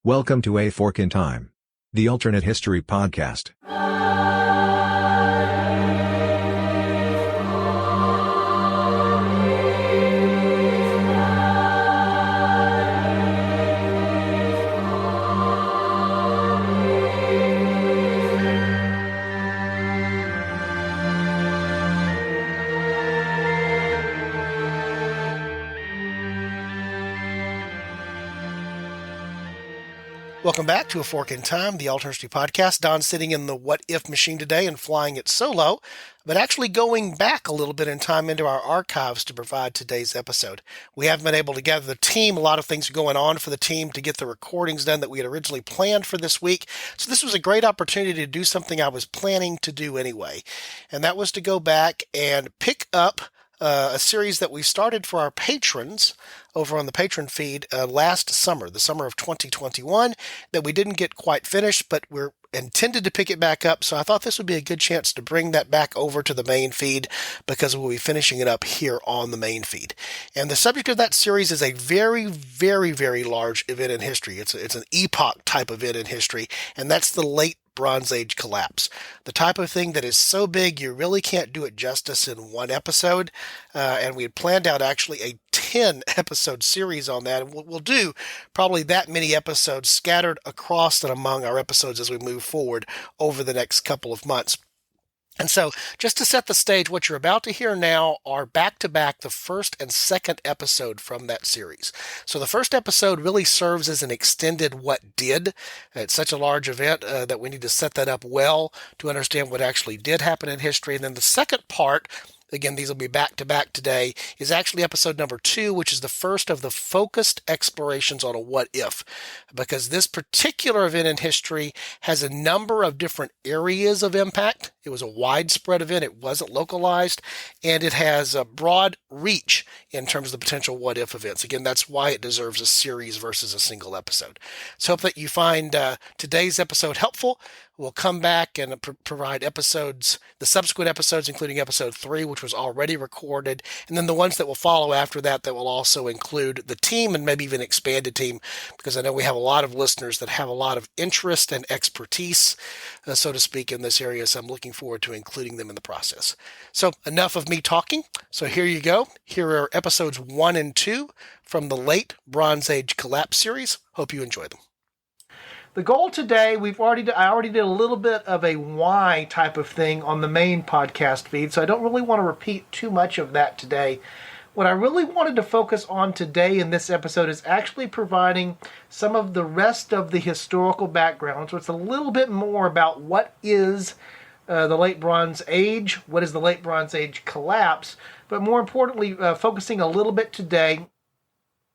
Welcome to A Fork in Time, the alternate history podcast. Welcome back to A Fork in Time, the Alternate History Podcast. Don's sitting in the What If machine today and flying it solo, but actually going back a little bit in time into our archives to provide today's episode. We haven't been able to gather the team. A lot of things are going on for the team to get the recordings done that we had originally planned for this week. So this was a great opportunity to do something I was planning to do anyway, and that was to go back and pick up a series that we started for our patrons over on the patron feed last summer, the summer of 2021, that we didn't get quite finished, but we're intended to pick it back up. So I thought this would be a good chance to bring that back over to the main feed because we'll be finishing it up here on the main feed. And the subject of that series is a very, very, very large event in history. It's an epoch type event in history, and that's the late Bronze Age collapse. The type of thing that is so big you really can't do it justice in one episode. And we had planned out actually a 10 episode series on that. And we'll do probably that many episodes scattered across and among our episodes as we move forward over the next couple of months. And so, just to set the stage, what you're about to hear now are back-to-back the first and second episode from that series. So the first episode really serves as an extended what did. It's such a large event that we need to set that up well to understand what actually did happen in history. And then the second part, again, these will be back-to-back today, is actually episode number 2, which is the first of the focused explorations on a what-if. Because this particular event in history has a number of different areas of impact. It was a widespread event. It wasn't localized. And it has a broad reach in terms of the potential what-if events. Again, that's why it deserves a series versus a single episode. So hope that you find today's episode helpful. We'll come back and provide episodes, the subsequent episodes, including episode 3, which was already recorded, and then the ones that will follow after that will also include the team and maybe even expanded team, because I know we have a lot of listeners that have a lot of interest and expertise, so to speak, in this area, so I'm looking forward to including them in the process. So enough of me talking. So here you go. Here are episodes 1 and 2 from the late Bronze Age collapse series. Hope you enjoy them. The goal today, I already did a little bit of a why type of thing on the main podcast feed, so I don't really want to repeat too much of that today. What I really wanted to focus on today in this episode is actually providing some of the rest of the historical background. So it's a little bit more about what is the late Bronze Age, what is the late Bronze Age collapse, but more importantly, focusing a little bit today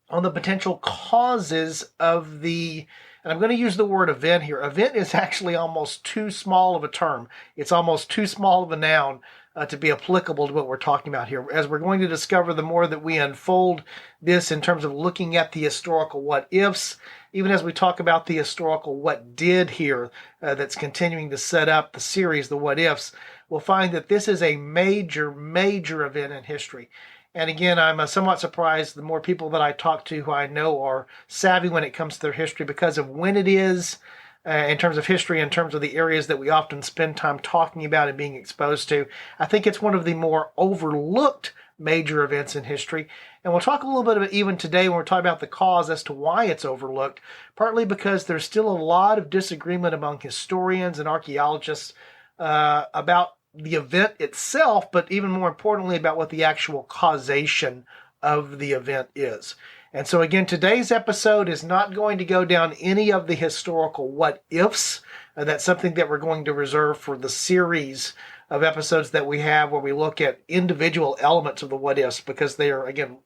on the potential causes of the, and I'm going to use the word event here. Event is actually almost too small of a term. It's almost too small of a noun to be applicable to what we're talking about here. As we're going to discover, the more that we unfold this in terms of looking at the historical what-ifs, even as we talk about the historical what did here that's continuing to set up the series, the what-ifs, we'll find that this is a major, major event in history. And again, I'm somewhat surprised the more people that I talk to who I know are savvy when it comes to their history because of when it is, in terms of history, in terms of the areas that we often spend time talking about and being exposed to. I think it's one of the more overlooked major events in history. And we'll talk a little bit about even today when we're talking about the cause as to why it's overlooked, partly because there's still a lot of disagreement among historians and archaeologists about the event itself, but even more importantly about what the actual causation of the event is. And so again, today's episode is not going to go down any of the historical what-ifs. That's something that we're going to reserve for the series of episodes that we have where we look at individual elements of the what-ifs, because they are, again,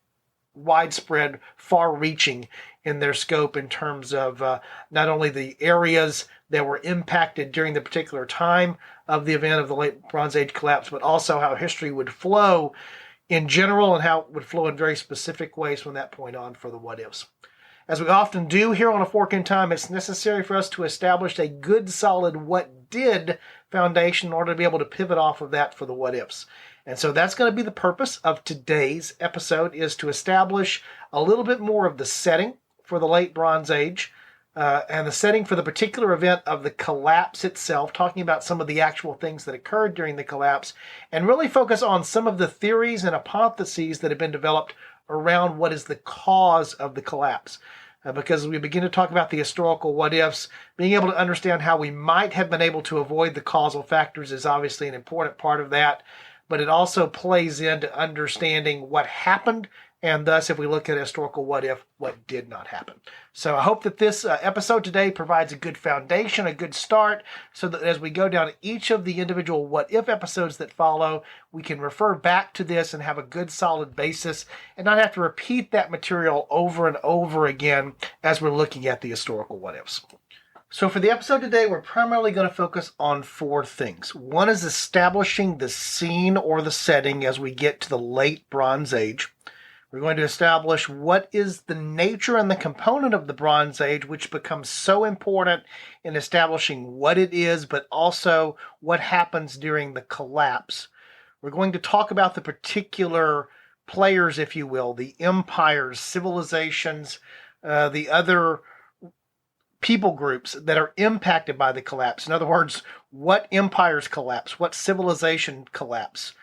widespread, far-reaching in their scope in terms of not only the areas that were impacted during the particular time of the event of the late Bronze Age collapse, but also how history would flow in general and how it would flow in very specific ways from that point on for the what-ifs. As we often do here on A Fork in Time, it's necessary for us to establish a good, solid what did foundation in order to be able to pivot off of that for the what-ifs. And so that's going to be the purpose of today's episode, is to establish a little bit more of the setting for the late Bronze Age, and the setting for the particular event of the collapse itself, talking about some of the actual things that occurred during the collapse, and really focus on some of the theories and hypotheses that have been developed around what is the cause of the collapse. Because as we begin to talk about the historical what-ifs, being able to understand how we might have been able to avoid the causal factors is obviously an important part of that, but it also plays into understanding what happened, and thus, if we look at a historical what-if, what did not happen. So I hope that this episode today provides a good foundation, a good start, so that as we go down each of the individual what-if episodes that follow, we can refer back to this and have a good solid basis and not have to repeat that material over and over again as we're looking at the historical what-ifs. So for the episode today, we're primarily going to focus on four things. One is establishing the scene or the setting as we get to the late Bronze Age. We're going to establish what is the nature and the component of the Bronze Age, which becomes so important in establishing what it is, but also what happens during the collapse. We're going to talk about the particular players, if you will, the empires, civilizations, the other people groups that are impacted by the collapse. In other words, what empires collapse, what civilization collapse,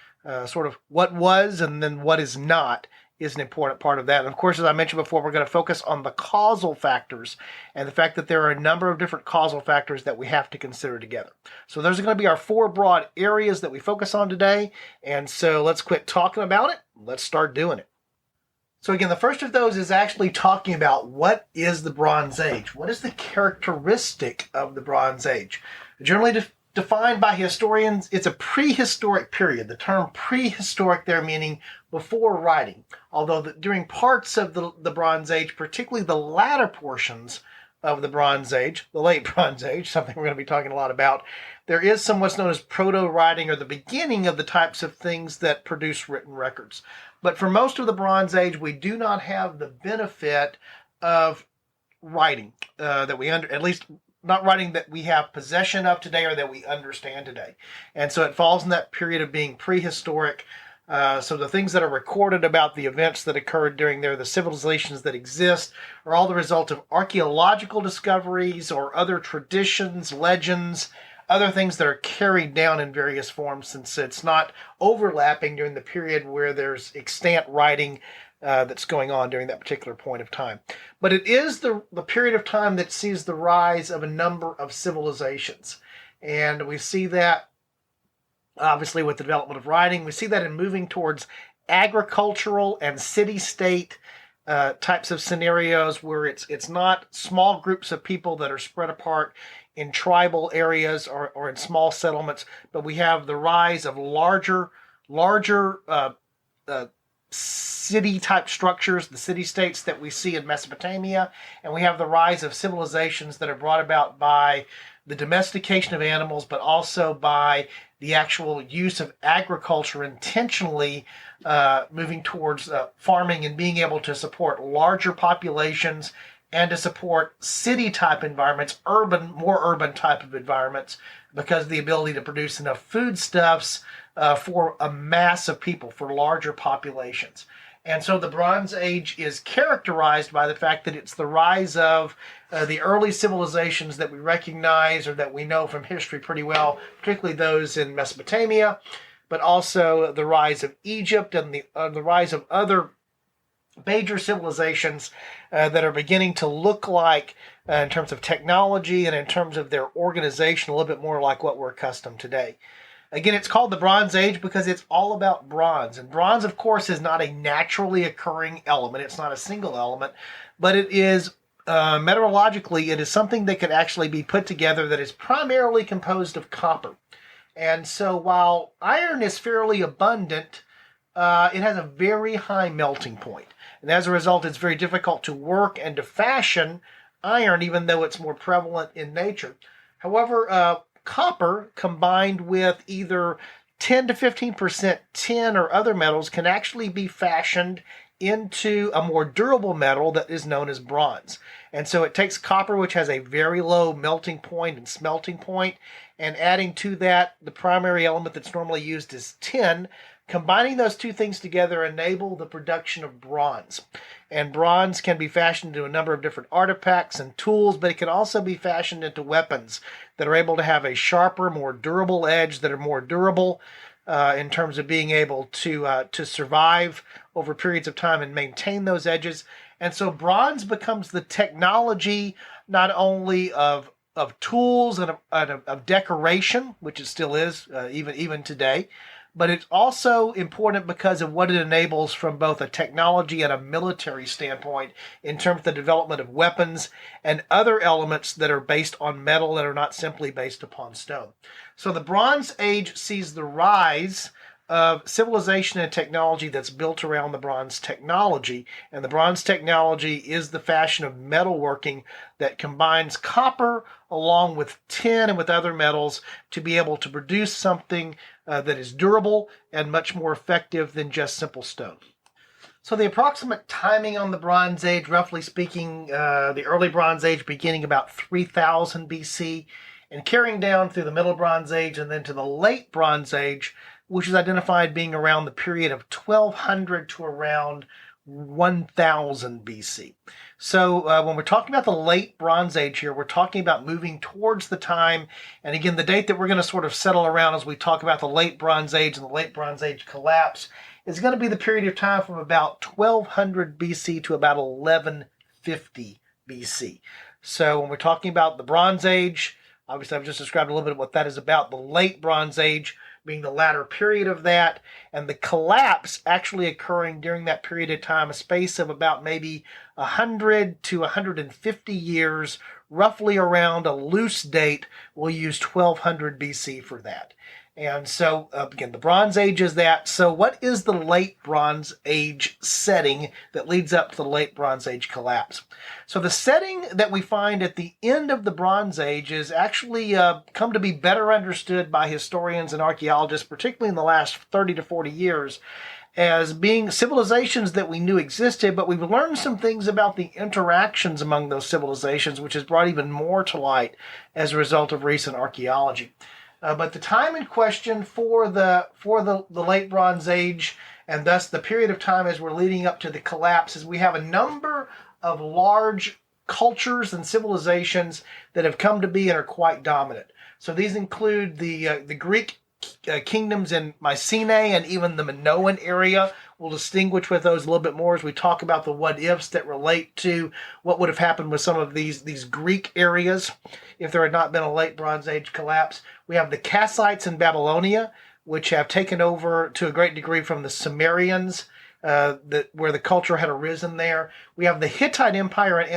sort of what was and then what is not is an important part of that. And of course, as I mentioned before, we're going to focus on the causal factors and the fact that there are a number of different causal factors that we have to consider together. So those are going to be our four broad areas that we focus on today. And so let's quit talking about it. Let's start doing it. So again, the first of those is actually talking about what is the Bronze Age? What is the characteristic of the Bronze Age? Generally defined by historians, it's a prehistoric period. The term prehistoric there meaning before writing. Although during parts of the Bronze Age, particularly the latter portions of the Bronze Age, the late Bronze Age, something we're going to be talking a lot about, there is some what's known as proto-writing, or the beginning of the types of things that produce written records. But for most of the Bronze Age, we do not have the benefit of writing that we at least not writing that we have possession of today or that we understand today. And so it falls in that period of being prehistoric. So the things that are recorded about the events that occurred during there, the civilizations that exist, are all the result of archaeological discoveries or other traditions, legends, other things that are carried down in various forms, since it's not overlapping during the period where there's extant writing that's going on during that particular point of time. But it is the period of time that sees the rise of a number of civilizations. And we see that obviously with the development of writing. We see that in moving towards agricultural and city-state types of scenarios where it's not small groups of people that are spread apart in tribal areas or in small settlements, but we have the rise of larger city-type structures, the city-states that we see in Mesopotamia, and we have the rise of civilizations that are brought about by the domestication of animals, but also by the actual use of agriculture intentionally moving towards farming and being able to support larger populations and to support city-type environments, more urban type of environments, because of the ability to produce enough foodstuffs for a mass of people, for larger populations. And so the Bronze Age is characterized by the fact that it's the rise of the early civilizations that we recognize or that we know from history pretty well, particularly those in Mesopotamia, but also the rise of Egypt and the rise of other major civilizations that are beginning to look like, in terms of technology and in terms of their organization, a little bit more like what we're accustomed today. Again, it's called the Bronze Age because it's all about bronze. And bronze, of course, is not a naturally occurring element. It's not a single element, but it is, meteorologically, it is something that could actually be put together that is primarily composed of copper. And so while iron is fairly abundant, it has a very high melting point. And as a result, it's very difficult to work and to fashion iron, even though it's more prevalent in nature. However, copper combined with either 10 to 15% tin or other metals can actually be fashioned into a more durable metal that is known as bronze. And so it takes copper, which has a very low melting point and smelting point, and adding to that the primary element that's normally used is tin, Combining those two things together enable the production of bronze. And bronze can be fashioned into a number of different artifacts and tools, but it can also be fashioned into weapons that are able to have a sharper, more durable edge, that are more durable in terms of being able to survive over periods of time and maintain those edges. And so bronze becomes the technology not only of tools and of decoration, which it still is even today, but it's also important because of what it enables from both a technology and a military standpoint in terms of the development of weapons and other elements that are based on metal that are not simply based upon stone. So the Bronze Age sees the rise of civilization and technology that's built around the bronze technology. And the bronze technology is the fashion of metalworking that combines copper along with tin and with other metals to be able to produce something that is durable and much more effective than just simple stone. So the approximate timing on the Bronze Age, roughly speaking, the early Bronze Age beginning about 3000 BC and carrying down through the Middle Bronze Age and then to the Late Bronze Age, which is identified being around the period of 1200 to around 1000 BC. So when we're talking about the Late Bronze Age here, we're talking about moving towards the time, and again, the date that we're going to sort of settle around as we talk about the Late Bronze Age and the Late Bronze Age collapse is going to be the period of time from about 1200 BC to about 1150 BC. So when we're talking about the Bronze Age, obviously I've just described a little bit of what that is about. The Late Bronze Age being the latter period of that, and the collapse actually occurring during that period of time, a space of about maybe 100 to 150 years, roughly around a loose date. We'll use 1200 BC for that. And so, again, the Bronze Age is that. So what is the Late Bronze Age setting that leads up to the Late Bronze Age collapse? So the setting that we find at the end of the Bronze Age is actually come to be better understood by historians and archaeologists, particularly in the last 30 to 40 years, as being civilizations that we knew existed, but we've learned some things about the interactions among those civilizations, which has brought even more to light as a result of recent archaeology. But the time in question for the Late Bronze Age, and thus the period of time as we're leading up to the collapse, is we have a number of large cultures and civilizations that have come to be and are quite dominant. So these include the Greek kingdoms in Mycenae and even the Minoan area. We'll distinguish with those a little bit more as we talk about the what-ifs that relate to what would have happened with some of these Greek areas if there had not been a Late Bronze Age collapse. We have the Kassites in Babylonia, which have taken over to a great degree from the Sumerians, where the culture had arisen there. We have the Hittite Empire in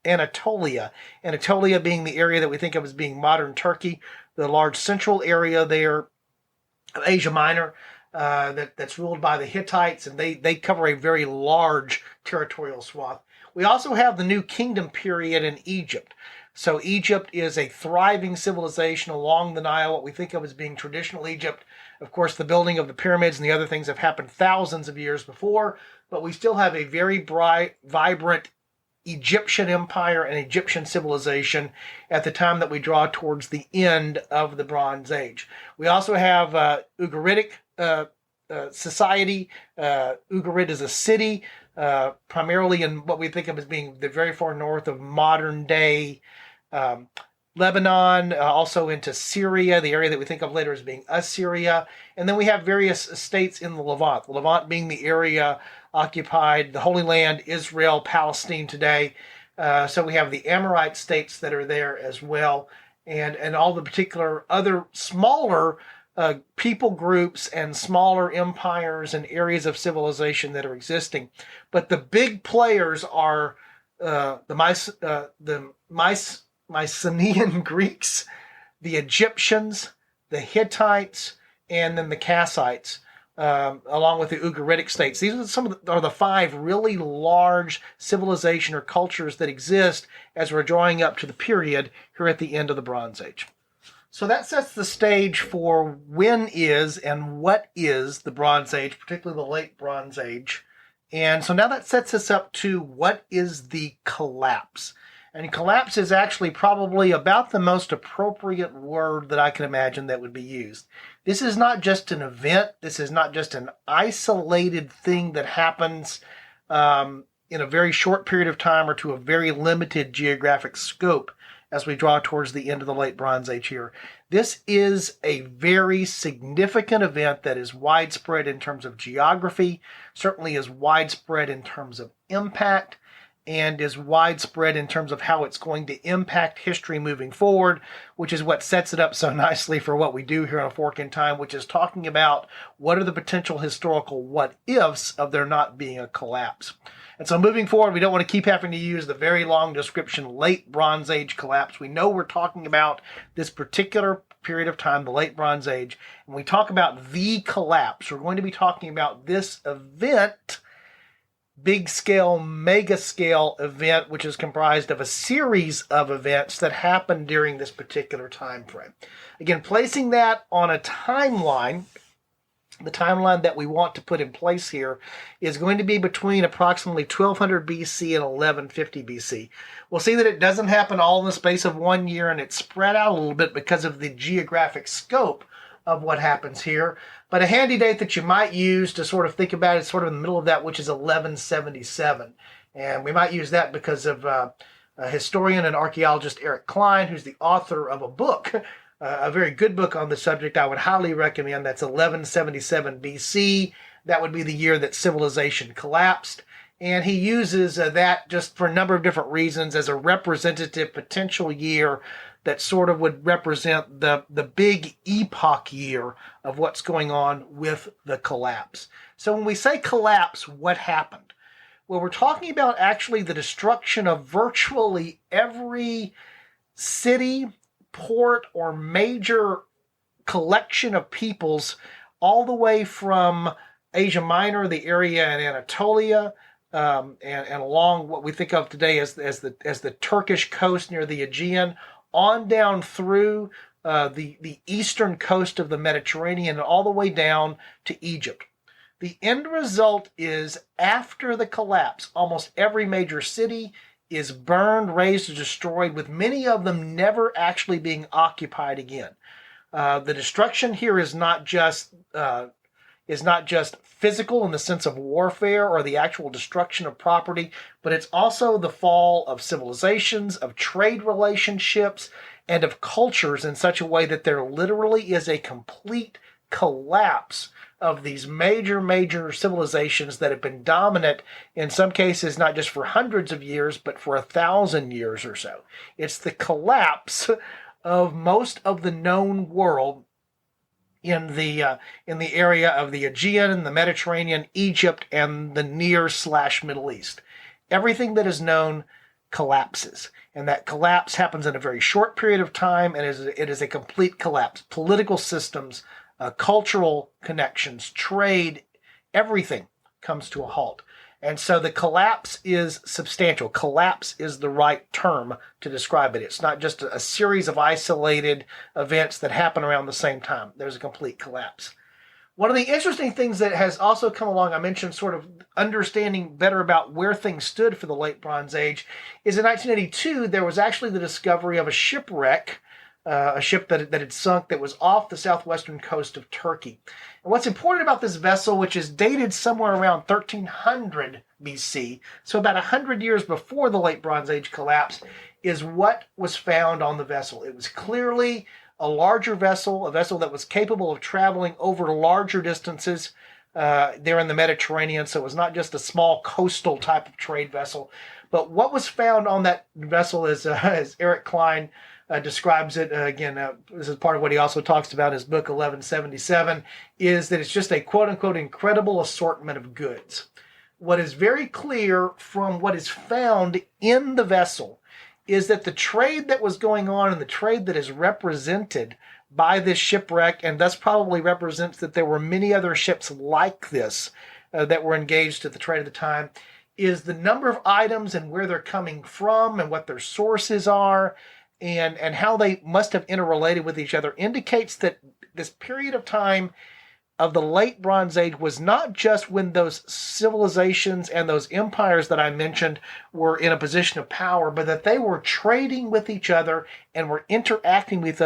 Anatolia being the area that we think of as being modern Turkey, the large central area there of Asia Minor that's ruled by the Hittites, and they cover a very large territorial swath. We also have the New Kingdom period in Egypt. So Egypt is a thriving civilization along the Nile, what we think of as being traditional Egypt. Of course, the building of the pyramids and the other things have happened thousands of years before, but we still have a very bright, vibrant Egyptian empire and Egyptian civilization at the time that we draw towards the end of the Bronze Age. We also have Ugaritic society. Ugarit is a city, primarily in what we think of as being the very far north of modern day Lebanon, also into Syria, the area that we think of later as being Assyria. And then we have various states in the Levant being the area occupied, the Holy Land, Israel, Palestine today. So we have the Amorite states that are there as well, and all the particular other smaller people groups and smaller empires and areas of civilization that are existing. But the big players are the Mycenaean Greeks, the Egyptians, the Hittites, and then the Kassites, along with the Ugaritic states. These are the five really large civilization or cultures that exist as we're drawing up to the period here at the end of the Bronze Age. So that sets the stage for when is and what is the Bronze Age, particularly the Late Bronze Age. And so now that sets us up to what is the collapse. And collapse is actually probably about the most appropriate word that I can imagine that would be used. This is not just an event. This is not just an isolated thing that happens in a very short period of time or to a very limited geographic scope as we draw towards the end of the Late Bronze Age here. This is a very significant event that is widespread in terms of geography, certainly is widespread in terms of impact, and is widespread in terms of how it's going to impact history moving forward, which is what sets it up so nicely for what we do here on A Fork in Time, which is talking about what are the potential historical what-ifs of there not being a collapse. And so moving forward, we don't want to keep having to use the very long description, Late Bronze Age collapse. We know we're talking about this particular period of time, the Late Bronze Age, and we talk about the collapse. We're going to be talking about this event, big scale, mega scale event, which is comprised of a series of events that happened during this particular time frame. Again, placing that on a timeline, the timeline that we want to put in place here is going to be between approximately 1200 BC and 1150 BC. We'll see that it doesn't happen all in the space of 1 year, and it's spread out a little bit because of the geographic scope of what happens here. But a handy date that you might use to sort of think about it, sort of in the middle of that, which is 1177. And we might use that because of a historian and archaeologist Eric Klein, who's the author of a book, a very good book on the subject I would highly recommend. That's 1177 BC. That would be the year that civilization collapsed. And he uses that just for a number of different reasons as a representative potential year that sort of would represent the big epoch year of what's going on with the collapse. So when we say collapse, what happened? Well, we're talking about actually the destruction of virtually every city, port, or major collection of peoples all the way from Asia Minor, the area in Anatolia, and along what we think of today as the Turkish coast near the Aegean, on down through the eastern coast of the Mediterranean and all the way down to Egypt. The end result is, after the collapse, almost every major city is burned, razed, or destroyed, with many of them never actually being occupied again. The destruction here is not just physical in the sense of warfare or the actual destruction of property, but it's also the fall of civilizations, of trade relationships, and of cultures in such a way that there literally is a complete collapse of these major civilizations that have been dominant, in some cases not just for hundreds of years, but for 1,000 years or so. It's the collapse of most of the known world in the area of the Aegean and the Mediterranean, Egypt, and the Near/Middle East. Everything that is known collapses, and that collapse happens in a very short period of time, and it is a complete collapse. Political systems, cultural connections, trade, everything comes to a halt. And so the collapse is substantial. Collapse is the right term to describe it. It's not just a series of isolated events that happen around the same time. There's a complete collapse. One of the interesting things that has also come along, I mentioned sort of understanding better about where things stood for the Late Bronze Age, is in 1982 there was actually the discovery of a shipwreck, a ship that had sunk that was off the southwestern coast of Turkey. And what's important about this vessel, which is dated somewhere around 1300 BC, so about 100 years before the Late Bronze Age collapse, is what was found on the vessel. It was clearly a larger vessel, a vessel that was capable of traveling over larger distances there in the Mediterranean, so it was not just a small coastal type of trade vessel. But what was found on that vessel, as Eric Klein describes it, this is part of what he also talks about in his book 1177, is that it's just a quote-unquote incredible assortment of goods. What is very clear from what is found in the vessel is that the trade that was going on and the trade that is represented by this shipwreck, and thus probably represents that there were many other ships like this that were engaged at the trade at the time, is the number of items and where they're coming from and what their sources are, and how they must have interrelated with each other, indicates that this period of time of the late Bronze Age was not just when those civilizations and those empires that I mentioned were in a position of power, but that they were trading with each other and were interacting with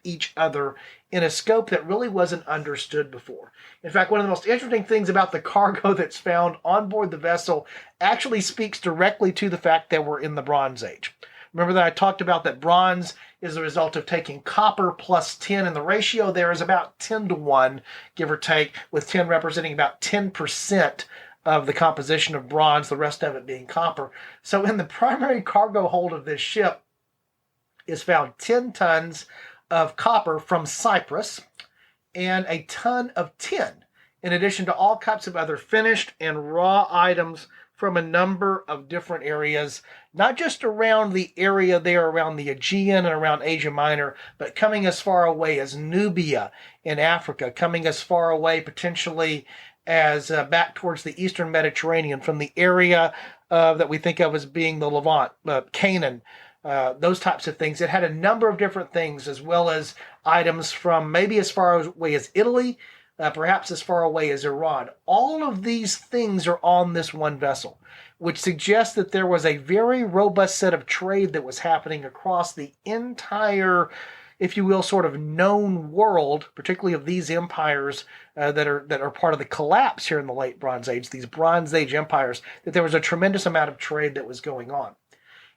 each other in a scope that really wasn't understood before. In fact, one of the most interesting things about the cargo that's found on board the vessel actually speaks directly to the fact that we're in the Bronze Age. Remember that I talked about that bronze is a result of taking copper plus tin, and the ratio there is about 10-1, give or take, with tin representing about 10% of the composition of bronze, the rest of it being copper. So in the primary cargo hold of this ship is found 10 tons of copper from Cyprus and a ton of tin, in addition to all types of other finished and raw items from a number of different areas, not just around the area there around the Aegean and around Asia Minor, but coming as far away as Nubia in Africa, coming as far away potentially as back towards the eastern Mediterranean from the area that we think of as being the Levant, Canaan, those types of things. It had a number of different things, as well as items from maybe as far away as Italy, perhaps as far away as Iran. All of these things are on this one vessel, which suggests that there was a very robust set of trade that was happening across the entire, if you will, sort of known world, particularly of these empires that are part of the collapse here in the late Bronze Age, these Bronze Age empires, that there was a tremendous amount of trade that was going on.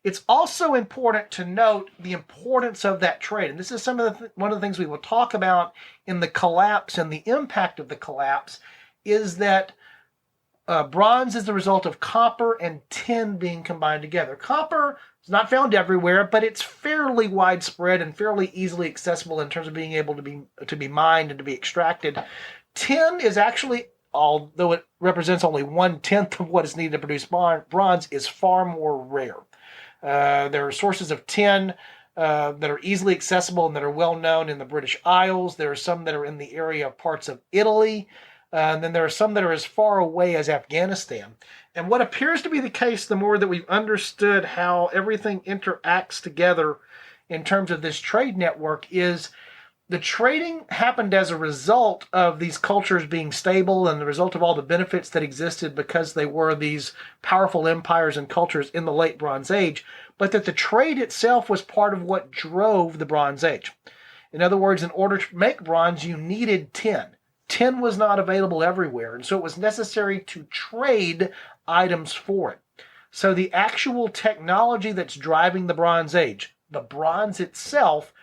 It's also important to note the importance of that trade. And this is one of the things we will talk about in the collapse and the impact of the collapse, is that bronze is the result of copper and tin being combined together. Copper is not found everywhere, but it's fairly widespread and fairly easily accessible in terms of being able to be mined and to be extracted. Tin is actually, although it represents only 1/10 of what is needed to produce bronze, is far more rare. There are sources of tin that are easily accessible and that are well known in the British Isles. There are some that are in the area of parts of Italy. And then there are some that are as far away as Afghanistan. And what appears to be the case, the more that we've understood how everything interacts together in terms of this trade network, is the trading happened as a result of these cultures being stable and the result of all the benefits that existed because they were these powerful empires and cultures in the late Bronze Age, but that the trade itself was part of what drove the Bronze Age. In other words, in order to make bronze, you needed tin. Tin was not available everywhere, and so it was necessary to trade items for it. So the actual technology that's driving the Bronze Age, the bronze itself,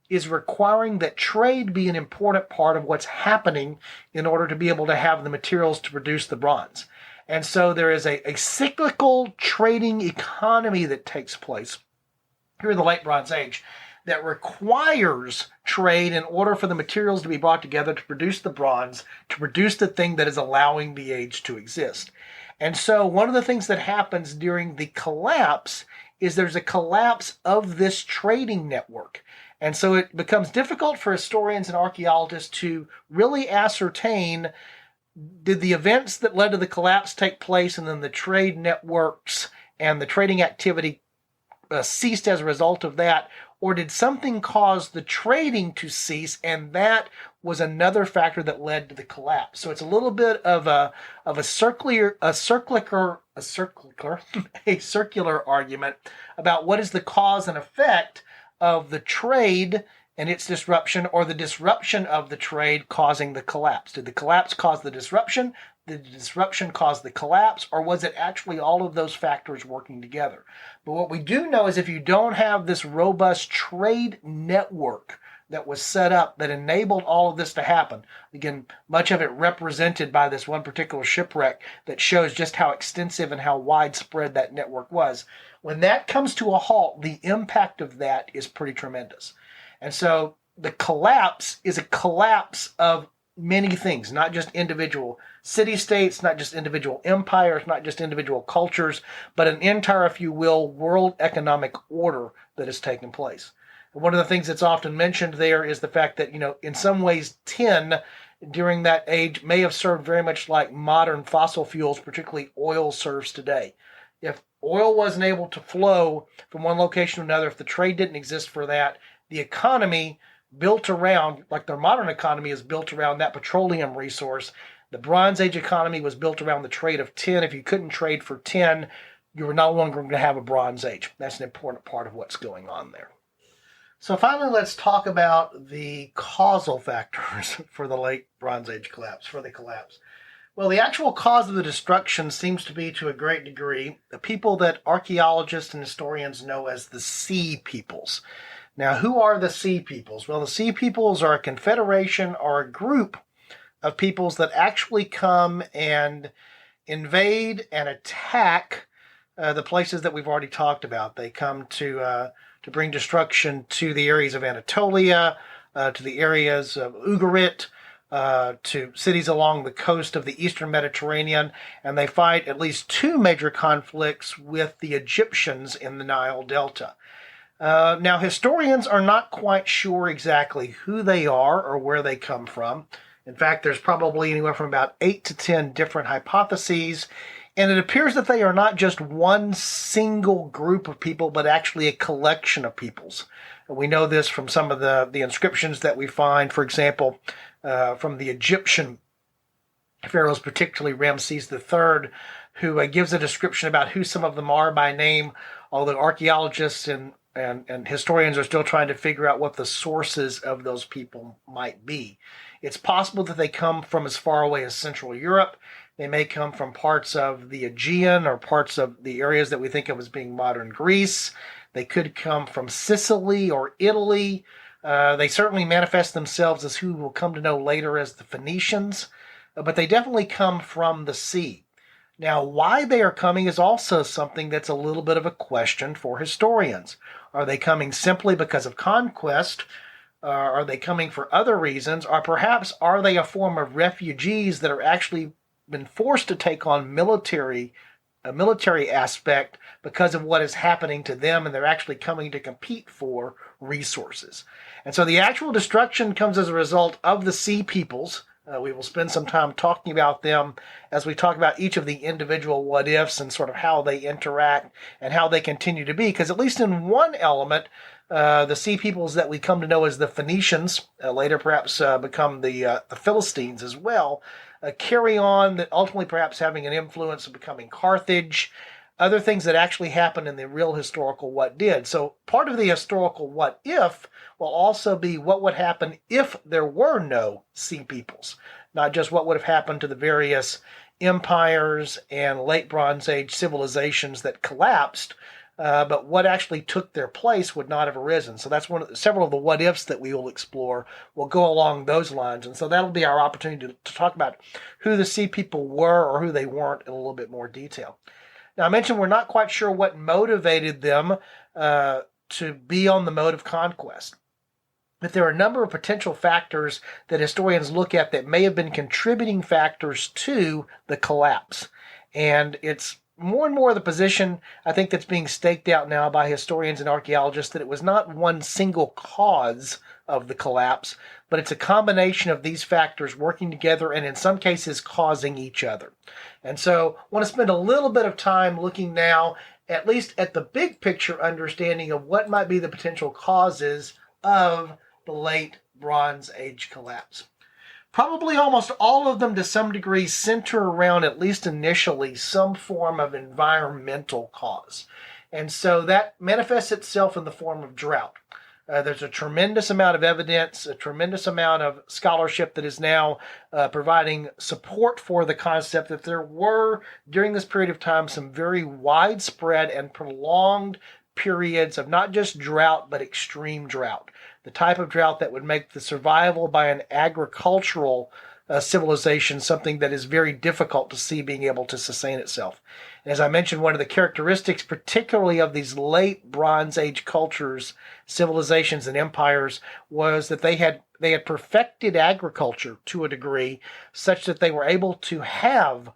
is requiring that trade be an important part of what's happening in order to be able to have the materials to produce the bronze. And so there is a cyclical trading economy that takes place here in the late Bronze Age that requires trade in order for the materials to be brought together to produce the bronze, to produce the thing that is allowing the age to exist. And so one of the things that happens during the collapse is there's a collapse of this trading network. And so it becomes difficult for historians and archaeologists to really ascertain, did the events that led to the collapse take place and then the trade networks and the trading activity ceased as a result of that, or did something cause the trading to cease and that was another factor that led to the collapse? So it's a little bit of a circular argument about what is the cause and effect of the trade and its disruption, or the disruption of the trade causing the collapse. Did the collapse cause the disruption? Did the disruption cause the collapse? Or was it actually all of those factors working together? But what we do know is if you don't have this robust trade network that was set up that enabled all of this to happen, again, much of it represented by this one particular shipwreck that shows just how extensive and how widespread that network was. When that comes to a halt, the impact of that is pretty tremendous. And so the collapse is a collapse of many things, not just individual city-states, not just individual empires, not just individual cultures, but an entire, if you will, world economic order that has taken place. And one of the things that's often mentioned there is the fact that, in some ways, tin during that age may have served very much like modern fossil fuels, particularly oil, serves today. If oil wasn't able to flow from one location to another, if the trade didn't exist for that, the economy built around, like their modern economy is built around that petroleum resource. The Bronze Age economy was built around the trade of tin. If you couldn't trade for tin, you were no longer going to have a Bronze Age. That's an important part of what's going on there. So finally, let's talk about the causal factors for the late Bronze Age collapse, for the collapse. Well, the actual cause of the destruction seems to be, to a great degree, the people that archaeologists and historians know as the Sea Peoples. Now, who are the Sea Peoples? Well, the Sea Peoples are a confederation or a group of peoples that actually come and invade and attack the places that we've already talked about. They come to bring destruction to the areas of Anatolia, to the areas of Ugarit, to cities along the coast of the eastern Mediterranean, and they fight at least two major conflicts with the Egyptians in the Nile Delta. Now, historians are not quite sure exactly who they are or where they come from. In fact, there's probably anywhere from about 8 to 10 different hypotheses, and it appears that they are not just one single group of people, but actually a collection of peoples. We know this from some of the inscriptions that we find, for example, from the Egyptian pharaohs, particularly Ramses III, who gives a description about who some of them are by name, although archaeologists and historians are still trying to figure out what the sources of those people might be. It's possible that they come from as far away as Central Europe. They may come from parts of the Aegean or parts of the areas that we think of as being modern Greece. They could come from Sicily or Italy. They certainly manifest themselves as who we'll come to know later as the Phoenicians, but they definitely come from the sea. Now, why they are coming is also something that's a little bit of a question for historians. Are they coming simply because of conquest? Are they coming for other reasons? Or perhaps are they a form of refugees that are actually been forced to take on a military aspect because of what is happening to them, and they're actually coming to compete for resources? And so the actual destruction comes as a result of the Sea Peoples. We will spend some time talking about them as we talk about each of the individual what-ifs and sort of how they interact and how they continue to be. Because at least in one element, the Sea Peoples that we come to know as the Phoenicians, later perhaps become the Philistines as well, carry on, that ultimately perhaps having an influence of becoming Carthage, other things that actually happened in the real historical what did. So part of the historical what if will also be what would happen if there were no Sea Peoples, not just what would have happened to the various empires and late Bronze Age civilizations that collapsed, but what actually took their place would not have arisen. So that's several of the what ifs that we will explore will go along those lines. And so that'll be our opportunity to talk about who the Sea People were or who they weren't in a little bit more detail. Now, I mentioned we're not quite sure what motivated them to be on the mode of conquest. But there are a number of potential factors that historians look at that may have been contributing factors to the collapse. And it's more and more the position, I think, that's being staked out now by historians and archaeologists that it was not one single cause of the collapse, but it's a combination of these factors working together and in some cases causing each other. And so I want to spend a little bit of time looking now at least at the big picture understanding of what might be the potential causes of the late Bronze Age collapse. Probably almost all of them to some degree center around, at least initially, some form of environmental cause. And so that manifests itself in the form of drought. There's a tremendous amount of evidence, a tremendous amount of scholarship that is now providing support for the concept that there were, during this period of time, some very widespread and prolonged periods of not just drought, but extreme drought. The type of drought that would make the survival by an agricultural civilization something that is very difficult to see being able to sustain itself. And as I mentioned, one of the characteristics, particularly of these late Bronze Age cultures, civilizations, and empires, was that they had perfected agriculture to a degree such that they were able to have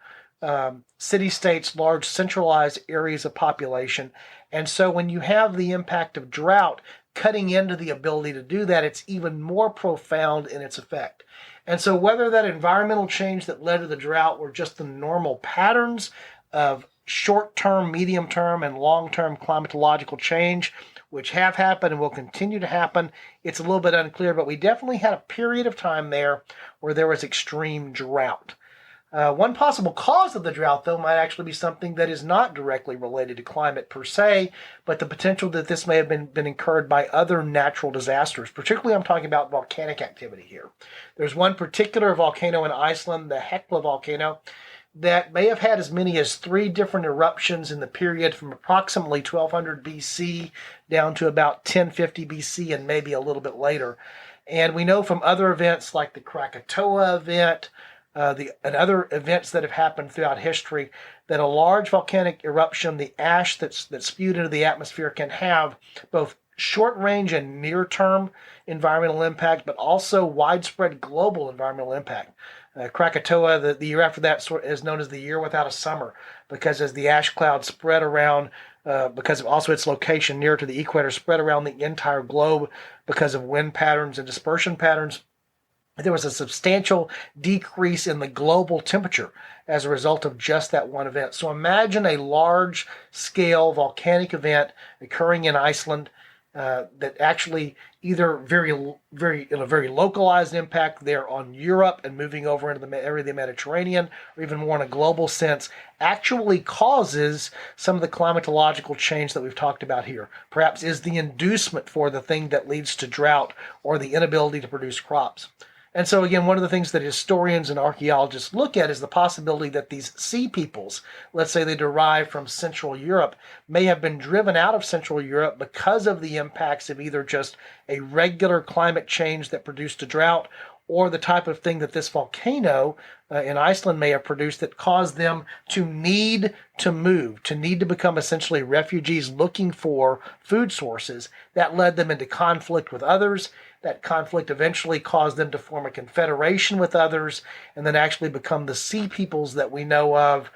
city-states, large centralized areas of population. And so when you have the impact of drought cutting into the ability to do that, it's even more profound in its effect. And so whether that environmental change that led to the drought were just the normal patterns of short-term, medium-term, and long-term climatological change, which have happened and will continue to happen. It's a little bit unclear, but we definitely had a period of time there where there was extreme drought. One possible cause of the drought, though, might actually be something that is not directly related to climate per se, but the potential that this may have been incurred by other natural disasters. Particularly, I'm talking about volcanic activity here. There's one particular volcano in Iceland, the Hekla volcano, that may have had as many as 3 different eruptions in the period from approximately 1200 BC down to about 1050 BC and maybe a little bit later. And we know from other events like the Krakatoa event, and other events that have happened throughout history, that a large volcanic eruption, the ash that's spewed into the atmosphere, can have both short-range and near-term environmental impact, but also widespread global environmental impact. Krakatoa, the year after that, is known as the year without a summer, because as the ash cloud spread around, because of also its location near to the equator, spread around the entire globe because of wind patterns and dispersion patterns, there was a substantial decrease in the global temperature as a result of just that one event. So imagine a large-scale volcanic event occurring in Iceland that actually either very localized impact there on Europe and moving over into the area of the Mediterranean, or even more in a global sense, actually causes some of the climatological change that we've talked about here. Perhaps is the inducement for the thing that leads to drought or the inability to produce crops. And so again, one of the things that historians and archaeologists look at is the possibility that these sea peoples, let's say they derive from Central Europe, may have been driven out of Central Europe because of the impacts of either just a regular climate change that produced a drought, or the type of thing that this volcano in Iceland may have produced that caused them to need to move, to need to become essentially refugees looking for food sources. That led them into conflict with others. That conflict eventually caused them to form a confederation with others and then actually become the sea peoples that we know of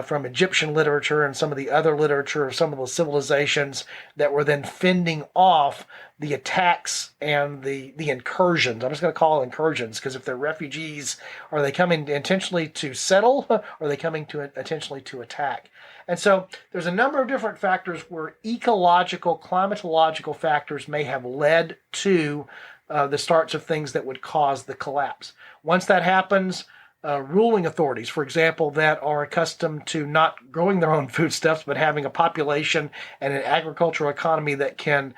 from Egyptian literature and some of the other literature of some of the civilizations that were then fending off the attacks and the incursions. I'm just going to call it incursions, because if they're refugees, are they coming intentionally to settle, or are they coming to intentionally to attack? And so there's a number of different factors where ecological, climatological factors may have led to the starts of things that would cause the collapse. Once that happens, ruling authorities, for example, that are accustomed to not growing their own foodstuffs, but having a population and an agricultural economy that can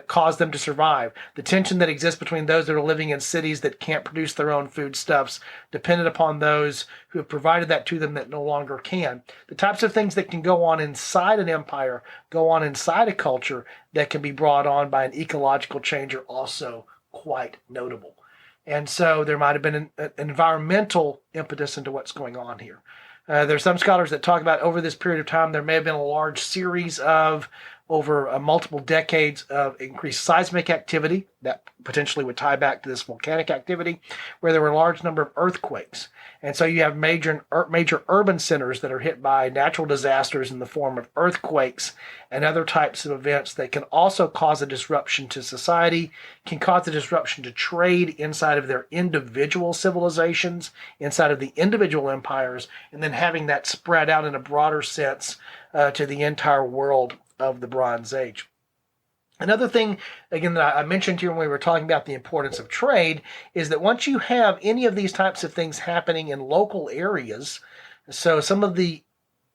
cause them to survive. The tension that exists between those that are living in cities that can't produce their own foodstuffs, dependent upon those who have provided that to them that no longer can. The types of things that can go on inside an empire, go on inside a culture that can be brought on by an ecological change are also quite notable. And so there might have been an environmental impetus into what's going on here. There's some scholars that talk about over this period of time, there may have been a large series of over multiple decades of increased seismic activity that potentially would tie back to this volcanic activity, where there were a large number of earthquakes. And so you have major urban centers that are hit by natural disasters in the form of earthquakes and other types of events that can also cause a disruption to society, can cause a disruption to trade inside of their individual civilizations, inside of the individual empires, and then having that spread out in a broader sense to the entire world of the Bronze Age. Another thing, again, that I mentioned here when we were talking about the importance of trade, is that once you have any of these types of things happening in local areas, so some of the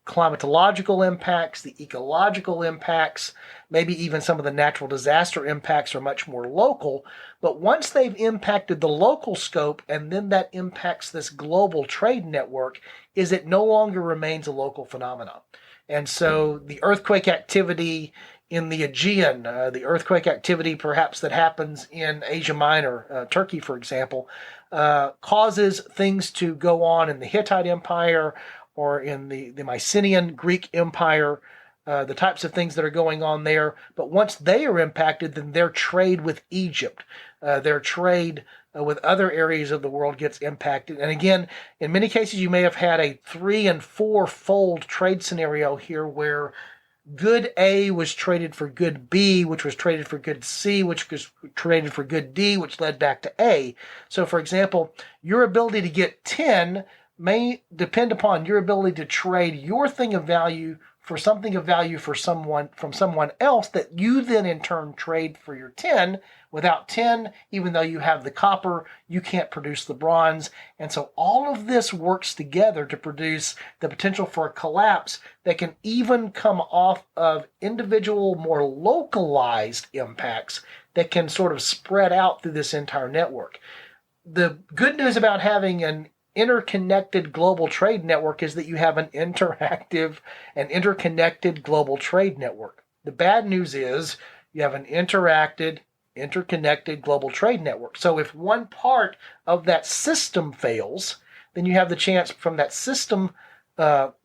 climatological impacts, the ecological impacts, maybe even some of the natural disaster impacts are much more local, but once they've impacted the local scope and then that impacts this global trade network, is it no longer remains a local phenomenon. And so the earthquake activity in the Aegean, the earthquake activity perhaps that happens in Asia Minor, Turkey, for example, causes things to go on in the Hittite Empire or in the Mycenaean Greek Empire, the types of things that are going on there. But once they are impacted, then their trade with Egypt, their trade with other areas of the world gets impacted. And again, in many cases, you may have had a 3- and 4-fold trade scenario here where good A was traded for good B, which was traded for good C, which was traded for good D, which led back to A. So, for example, your ability to get 10 may depend upon your ability to trade your thing of value for something of value for someone from someone else that you then in turn trade for your tin. Without tin, even though you have the copper, you can't produce the bronze. And so all of this works together to produce the potential for a collapse that can even come off of individual, more localized impacts that can sort of spread out through this entire network. The good news about having an interconnected global trade network is that you have an interactive and interconnected global trade network. The bad news is you have an interconnected global trade network. So if one part of that system fails, then you have the chance from that system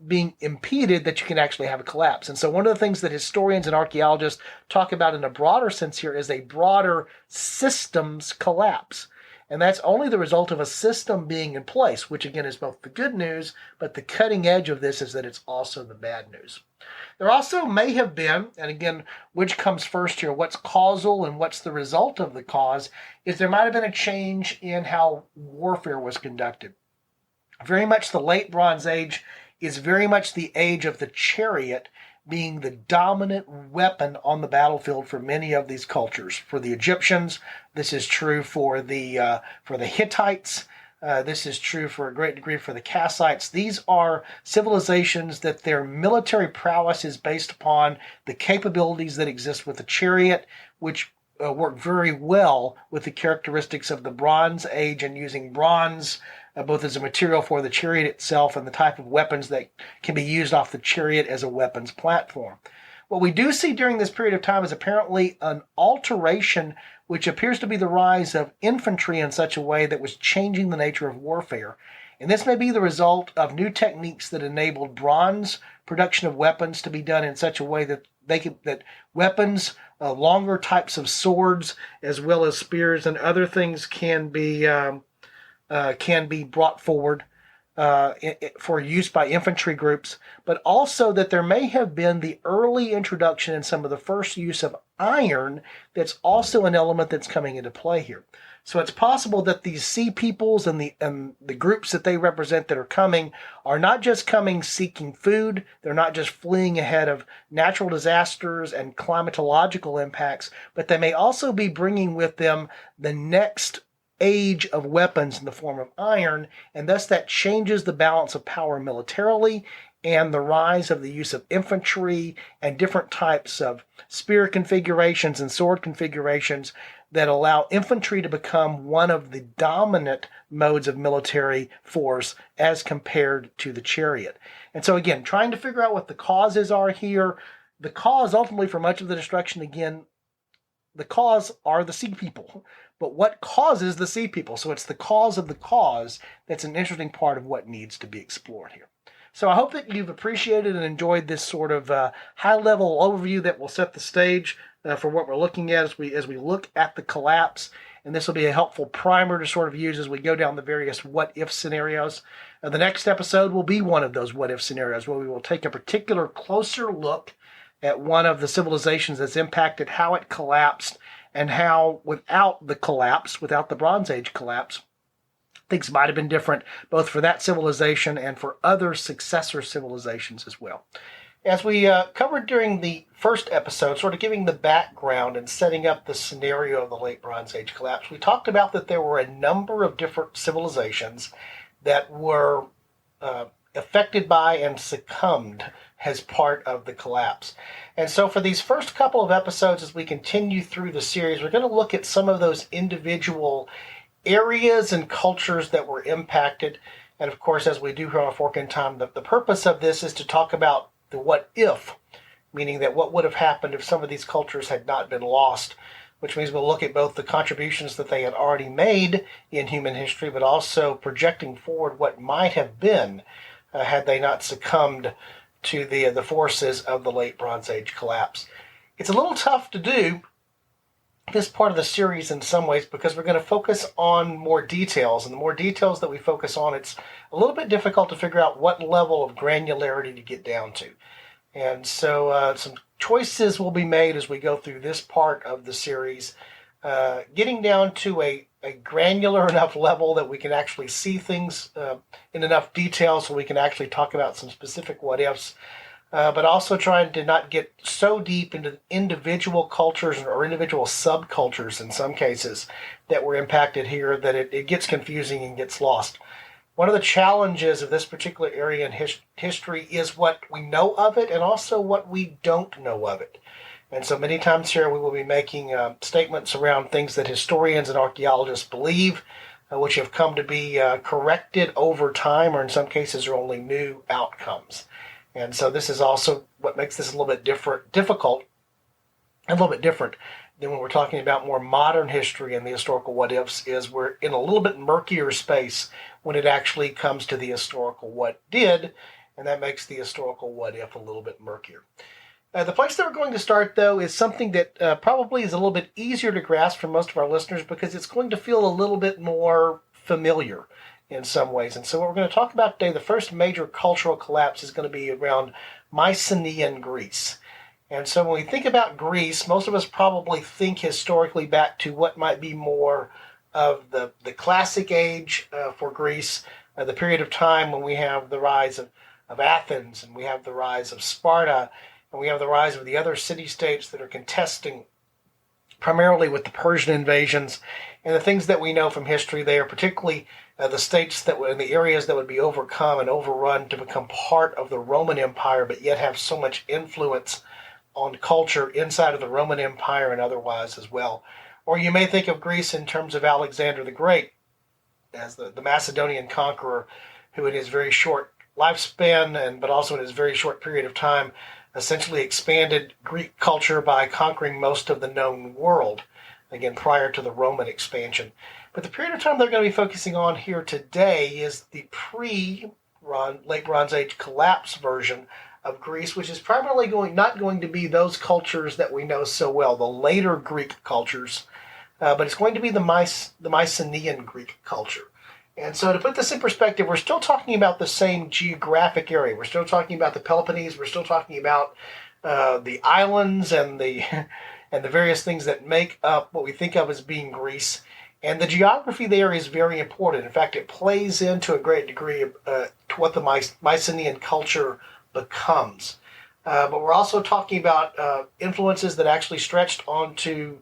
being impeded that you can actually have a collapse. And so one of the things that historians and archaeologists talk about in a broader sense here is a broader systems collapse. And that's only the result of a system being in place, which again is both the good news, but the cutting edge of this is that it's also the bad news. There also may have been, and again, which comes first here, what's causal and what's the result of the cause, is there might have been a change in how warfare was conducted. Very much the late Bronze Age is very much the age of the chariot being the dominant weapon on the battlefield for many of these cultures. For the Egyptians, this is true for the Hittites. This is true for a great degree for the Kassites. These are civilizations that their military prowess is based upon the capabilities that exist with the chariot, which work very well with the characteristics of the Bronze Age and using bronze both as a material for the chariot itself and the type of weapons that can be used off the chariot as a weapons platform. What we do see during this period of time is apparently an alteration which appears to be the rise of infantry in such a way that was changing the nature of warfare. And this may be the result of new techniques that enabled bronze production of weapons to be done in such a way that that weapons, longer types of swords, as well as spears and other things can be brought forward for use by infantry groups, but also that there may have been the early introduction and some of the first use of iron that's also an element that's coming into play here. So it's possible that these sea peoples and the groups that they represent that are coming are not just coming seeking food, they're not just fleeing ahead of natural disasters and climatological impacts, but they may also be bringing with them the next age of weapons in the form of iron, and thus that changes the balance of power militarily and the rise of the use of infantry and different types of spear configurations and sword configurations that allow infantry to become one of the dominant modes of military force as compared to the chariot. And so again, trying to figure out what the causes are here. The cause ultimately for much of the destruction, again, the cause are the sea people. But what causes the sea people? So it's the cause of the cause that's an interesting part of what needs to be explored here. So I hope that you've appreciated and enjoyed this sort of high-level overview that will set the stage for what we're looking at as we look at the collapse. And this will be a helpful primer to sort of use as we go down the various what-if scenarios. The next episode will be one of those what-if scenarios where we will take a particular closer look at one of the civilizations that's impacted, how it collapsed, and how without the collapse, without the Bronze Age collapse, things might have been different both for that civilization and for other successor civilizations as well. As we covered during the first episode, sort of giving the background and setting up the scenario of the late Bronze Age collapse, we talked about that there were a number of different civilizations that were affected by and succumbed as part of the collapse. And so for these first couple of episodes, as we continue through the series, we're going to look at some of those individual areas and cultures that were impacted. And of course, as we do here on A Fork in Time, the purpose of this is to talk about the what if, meaning that what would have happened if some of these cultures had not been lost, which means we'll look at both the contributions that they had already made in human history, but also projecting forward what might have been had they not succumbed to the forces of the late Bronze Age collapse. It's a little tough to do this part of the series in some ways because we're going to focus on more details, and the more details that we focus on, it's a little bit difficult to figure out what level of granularity to get down to. And so some choices will be made as we go through this part of the series, getting down to a granular enough level that we can actually see things in enough detail so we can actually talk about some specific what-ifs. but also trying to not get so deep into individual cultures or individual subcultures in some cases that were impacted here that it gets confusing and gets lost. One of the challenges of this particular area in history is what we know of it and also what we don't know of it. And so many times here we will be making statements around things that historians and archaeologists believe, which have come to be corrected over time, or in some cases are only new outcomes. And so this is also what makes this a little bit difficult, a little bit different than when we're talking about more modern history and the historical what ifs, is we're in a little bit murkier space when it actually comes to the historical what did, and that makes the historical what if a little bit murkier. The place that we're going to start, though, is something that probably is a little bit easier to grasp for most of our listeners because it's going to feel a little bit more familiar in some ways. And so what we're going to talk about today, the first major cultural collapse is going to be around Mycenaean Greece. And so when we think about Greece, most of us probably think historically back to what might be more of the classic age for Greece, the period of time when we have the rise of Athens and we have the rise of Sparta and we have the rise of the other city-states that are contesting primarily with the Persian invasions and the things that we know from history there, particularly the states that were in the areas that would be overcome and overrun to become part of the Roman Empire, but yet have so much influence on culture inside of the Roman Empire and otherwise as well. Or you may think of Greece in terms of Alexander the Great as the Macedonian conqueror, who in his very short lifespan, but also in his very short period of time, essentially expanded Greek culture by conquering most of the known world, again, prior to the Roman expansion. But the period of time they're going to be focusing on here today is the late Bronze Age collapse version of Greece, which is primarily not going to be those cultures that we know so well, the later Greek cultures, but it's going to be the Mycenaean Greek culture. And so to put this in perspective, we're still talking about the same geographic area. We're still talking about the Peloponnese. We're still talking about the islands and the and the various things that make up what we think of as being Greece. And the geography there is very important. In fact, it plays into a great degree to what the Mycenaean culture becomes. But we're also talking about influences that actually stretched onto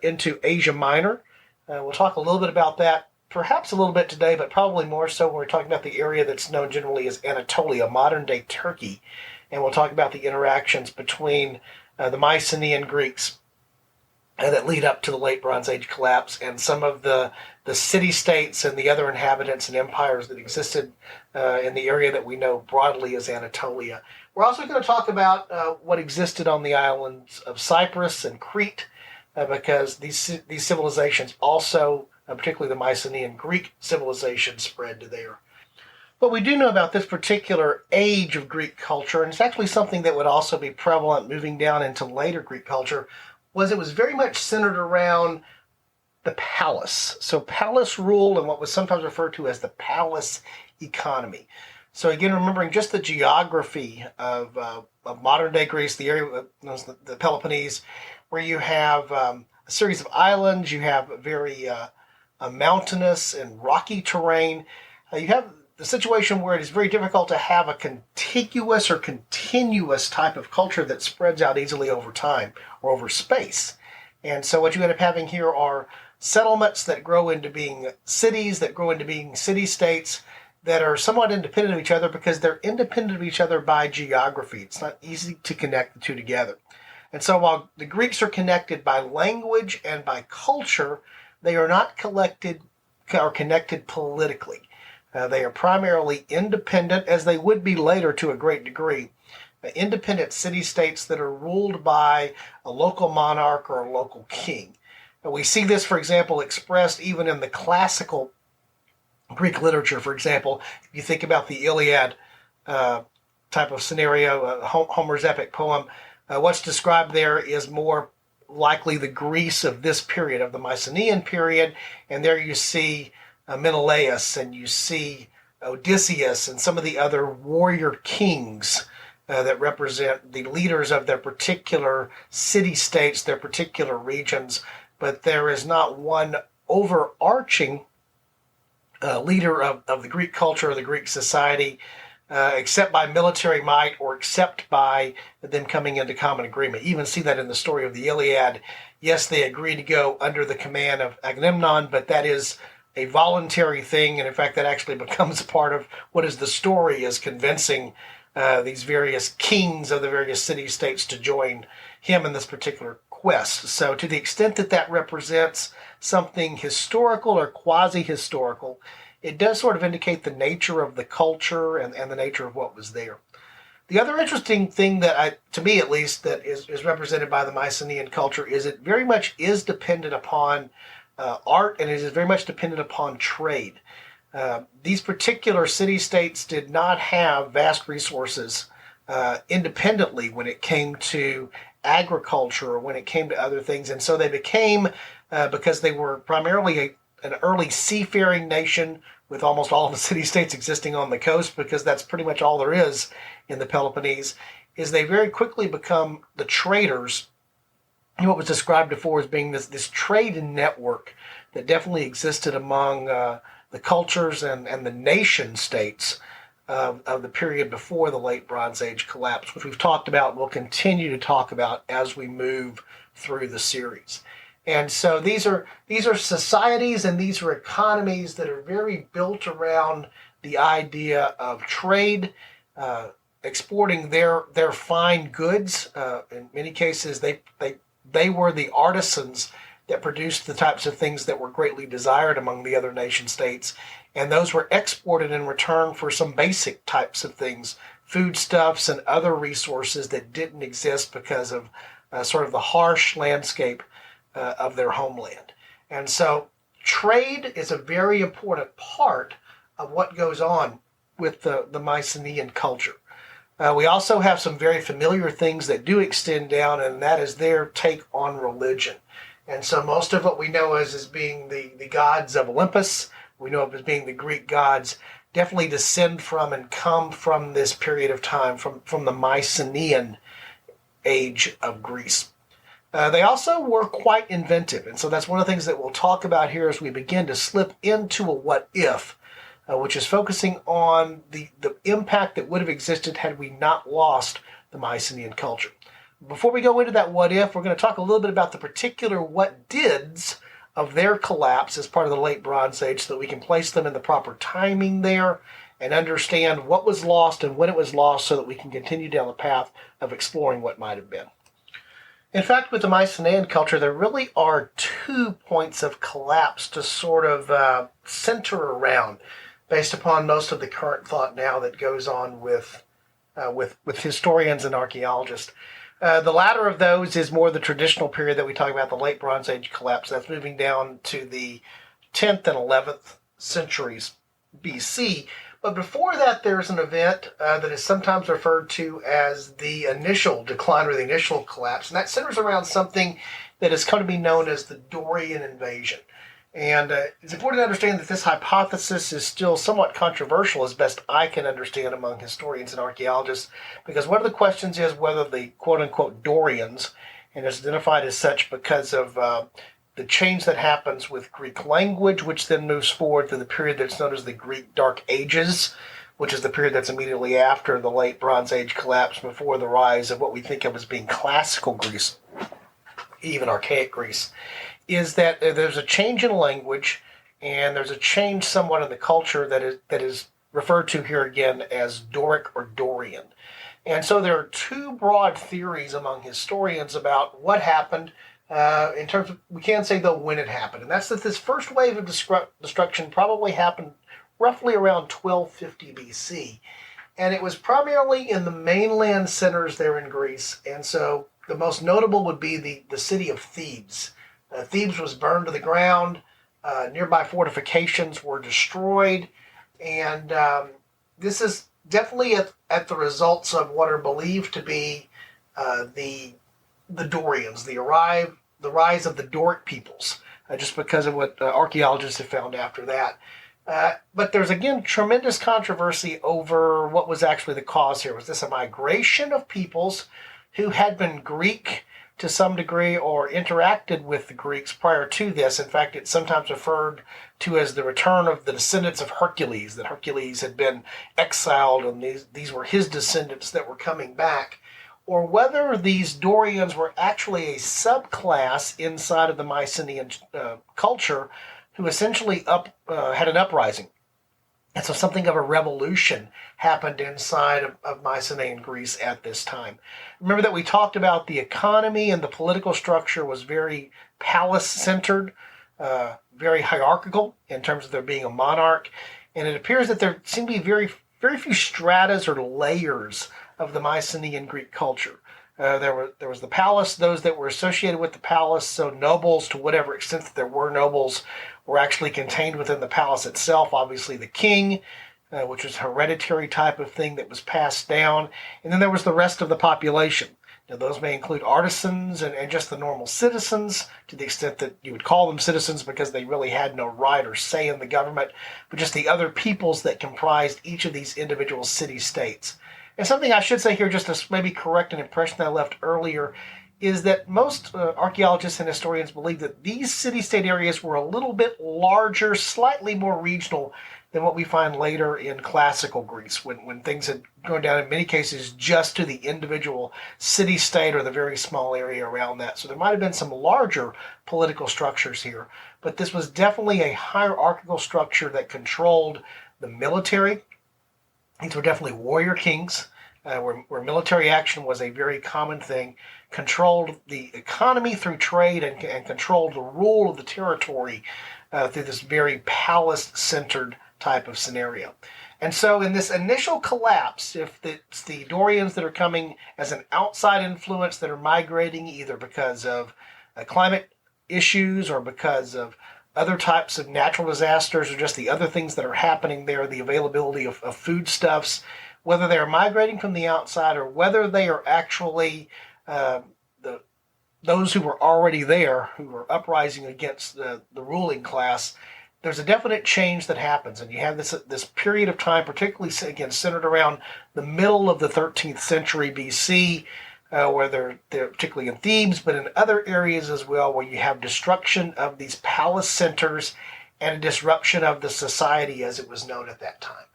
into Asia Minor. We'll talk a little bit about that, perhaps a little bit today, but probably more so when we're talking about the area that's known generally as Anatolia, modern-day Turkey. And we'll talk about the interactions between the Mycenaean Greeks that lead up to the late Bronze Age collapse and some of the city-states and the other inhabitants and empires that existed in the area that we know broadly as Anatolia. We're also going to talk about what existed on the islands of Cyprus and Crete, because these civilizations also, particularly the Mycenaean Greek civilization, spread to there. What we do know about this particular age of Greek culture, and it's actually something that would also be prevalent moving down into later Greek culture, was it was very much centered around the palace. So palace rule and what was sometimes referred to as the palace economy. So again, remembering just the geography of modern-day Greece, the area of the Peloponnese, where you have a series of islands, you have very mountainous and rocky terrain. You have the situation where it is very difficult to have a contiguous or continuous type of culture that spreads out easily over time or over space. And so what you end up having here are settlements that grow into being cities, that grow into being city-states, that are somewhat independent of each other because they're independent of each other by geography. It's not easy to connect the two together. And so while the Greeks are connected by language and by culture, they are not connected politically. They are primarily independent, as they would be later to a great degree, independent city-states that are ruled by a local monarch or a local king. And we see this, for example, expressed even in the classical Greek literature. For example, if you think about the Iliad type of scenario, Homer's epic poem, what's described there is more likely the Greece of this period, of the Mycenaean period, and there you see Menelaus, and you see Odysseus, and some of the other warrior kings that represent the leaders of their particular city-states, their particular regions, but there is not one overarching leader of the Greek culture or the Greek society except by military might or except by them coming into common agreement. You even see that in the story of the Iliad. Yes, they agree to go under the command of Agamemnon, but that is a voluntary thing, and in fact, that actually becomes part of what is the story, is convincing these various kings of the various city-states to join him in this particular quest. So to the extent that that represents something historical or quasi-historical, it does sort of indicate the nature of the culture and the nature of what was there. The other interesting thing that to me at least, that is represented by the Mycenaean culture is it very much is dependent upon art, and it is very much dependent upon trade. These particular city-states did not have vast resources independently when it came to agriculture or when it came to other things. And so they became, because they were primarily an early seafaring nation with almost all of the city-states existing on the coast, because that's pretty much all there is in the Peloponnese, is they very quickly become the traders, what was described before as being this trade network that definitely existed among the cultures and the nation states of the period before the late Bronze Age collapse, which we've talked about and will continue to talk about as we move through the series. And so these are societies and these are economies that are very built around the idea of trade, exporting their fine goods. In many cases, they were the artisans that produced the types of things that were greatly desired among the other nation states. And those were exported in return for some basic types of things, foodstuffs and other resources that didn't exist because of sort of the harsh landscape of their homeland. And so trade is a very important part of what goes on with the Mycenaean culture. We also have some very familiar things that do extend down, and that is their take on religion. And so most of what we know as being the gods of Olympus, we know of as being the Greek gods, definitely descend from and come from this period of time, from the Mycenaean age of Greece. They also were quite inventive, and so that's one of the things that we'll talk about here as we begin to slip into a what if, which is focusing on the impact that would have existed had we not lost the Mycenaean culture. Before we go into that what if, we're going to talk a little bit about the particular what dids of their collapse as part of the late Bronze Age, so that we can place them in the proper timing there and understand what was lost and when it was lost, so that we can continue down the path of exploring what might have been. In fact, with the Mycenaean culture, there really are 2 points of collapse to sort of center around, based upon most of the current thought now that goes on with historians and archaeologists. The latter of those is more the traditional period that we talk about, the late Bronze Age collapse. That's moving down to the 10th and 11th centuries BC. But before that, there's an event that is sometimes referred to as the initial decline or the initial collapse. And that centers around something that has come to be known as the Dorian invasion. And it's important to understand that this hypothesis is still somewhat controversial, as best I can understand, among historians and archaeologists, because one of the questions is whether the quote-unquote Dorians, and it's identified as such because of the change that happens with Greek language, which then moves forward to the period that's known as the Greek Dark Ages, which is the period that's immediately after the late Bronze Age collapse, before the rise of what we think of as being classical Greece, even archaic Greece, is that there's a change in language and there's a change somewhat in the culture that is referred to here again as Doric or Dorian. And so there are 2 broad theories among historians about what happened. In terms of, we can say though when it happened, and that's that this first wave of destruction probably happened roughly around 1250 BC, and it was primarily in the mainland centers there in Greece. And so the most notable would be the city of Thebes. Thebes was burned to the ground. Nearby fortifications were destroyed, and this is definitely at the results of what are believed to be the Dorians, the rise of the Doric peoples, just because of what archaeologists have found after that. But there's, again, tremendous controversy over what was actually the cause here. Was this a migration of peoples who had been Greek to some degree or interacted with the Greeks prior to this. In fact, it's sometimes referred to as the return of the descendants of Hercules, that Hercules had been exiled and these were his descendants that were coming back, or whether these Dorians were actually a subclass inside of the Mycenaean culture who essentially had an uprising. And so something of a revolution happened inside of Mycenaean Greece at this time. Remember that we talked about the economy and the political structure was very palace-centered, very hierarchical in terms of there being a monarch. And it appears that there seem to be very, very few stratas or layers of the Mycenaean Greek culture. There was the palace, those that were associated with the palace, so nobles, to whatever extent that there were nobles, were actually contained within the palace itself. Obviously the king, which was a hereditary type of thing that was passed down. And then there was the rest of the population. Now, those may include artisans and just the normal citizens, to the extent that you would call them citizens because they really had no right or say in the government, but just the other peoples that comprised each of these individual city-states. And something I should say here, just to maybe correct an impression that I left earlier, is that most archaeologists and historians believe that these city-state areas were a little bit larger, slightly more regional than what we find later in classical Greece, when things had gone down in many cases just to the individual city-state or the very small area around that. So there might have been some larger political structures here, but this was definitely a hierarchical structure that controlled the military. These were definitely warrior kings, where military action was a very common thing, controlled the economy through trade, and controlled the rule of the territory through this very palace-centered type of scenario. And so in this initial collapse, if it's the Dorians that are coming as an outside influence that are migrating either because of climate issues or because of other types of natural disasters or just the other things that are happening there, the availability of foodstuffs, whether they're migrating from the outside or whether they are actually those who were already there, who were uprising against the ruling class, there's a definite change that happens. And you have this period of time, particularly, again, centered around the middle of the 13th century BC, where they're particularly in Thebes, but in other areas as well, where you have destruction of these palace centers and a disruption of the society as it was known at that time.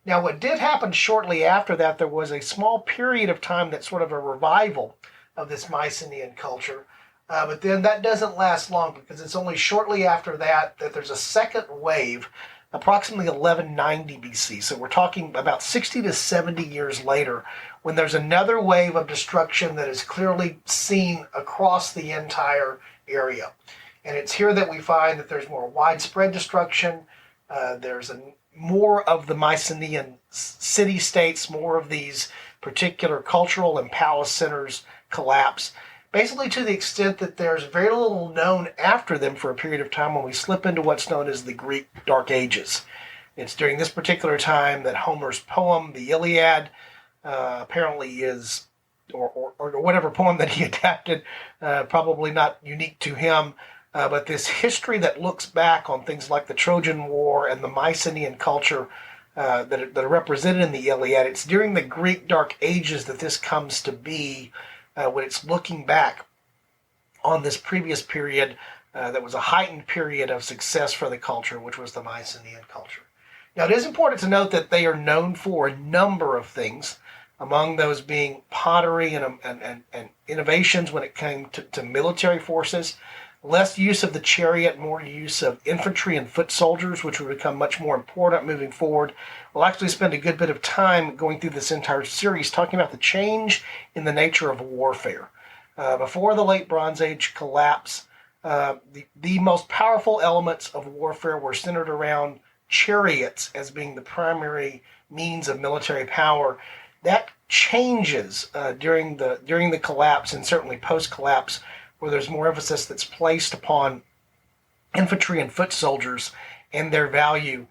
Now, what did happen shortly after that, there was a small period of time that's sort of a revival of this Mycenaean culture, but then that doesn't last long, because it's only shortly after that there's a second wave, approximately 1190 BC. So we're talking about 60 to 70 years later, when there's another wave of destruction that is clearly seen across the entire area. And it's here that we find that there's more widespread destruction. There's more of the Mycenaean city-states, more of these particular cultural and palace centers collapse, basically to the extent that there's very little known after them for a period of time when we slip into what's known as the Greek Dark Ages. It's during this particular time that Homer's poem, the Iliad, apparently is, or whatever poem that he adapted, probably not unique to him, but this history that looks back on things like the Trojan War and the Mycenaean culture that are represented in the Iliad. It's during the Greek Dark Ages that this comes to be, when it's looking back on this previous period that was a heightened period of success for the culture, which was the Mycenaean culture. Now, it is important to note that they are known for a number of things, among those being pottery and innovations when it came to military forces, less use of the chariot, more use of infantry and foot soldiers, which would become much more important moving forward. We'll actually spend a good bit of time going through this entire series talking about the change in the nature of warfare. Before the late Bronze Age collapse, the most powerful elements of warfare were centered around chariots as being the primary means of military power. That changes during the collapse, and certainly post-collapse, where there's more emphasis that's placed upon infantry and foot soldiers and their value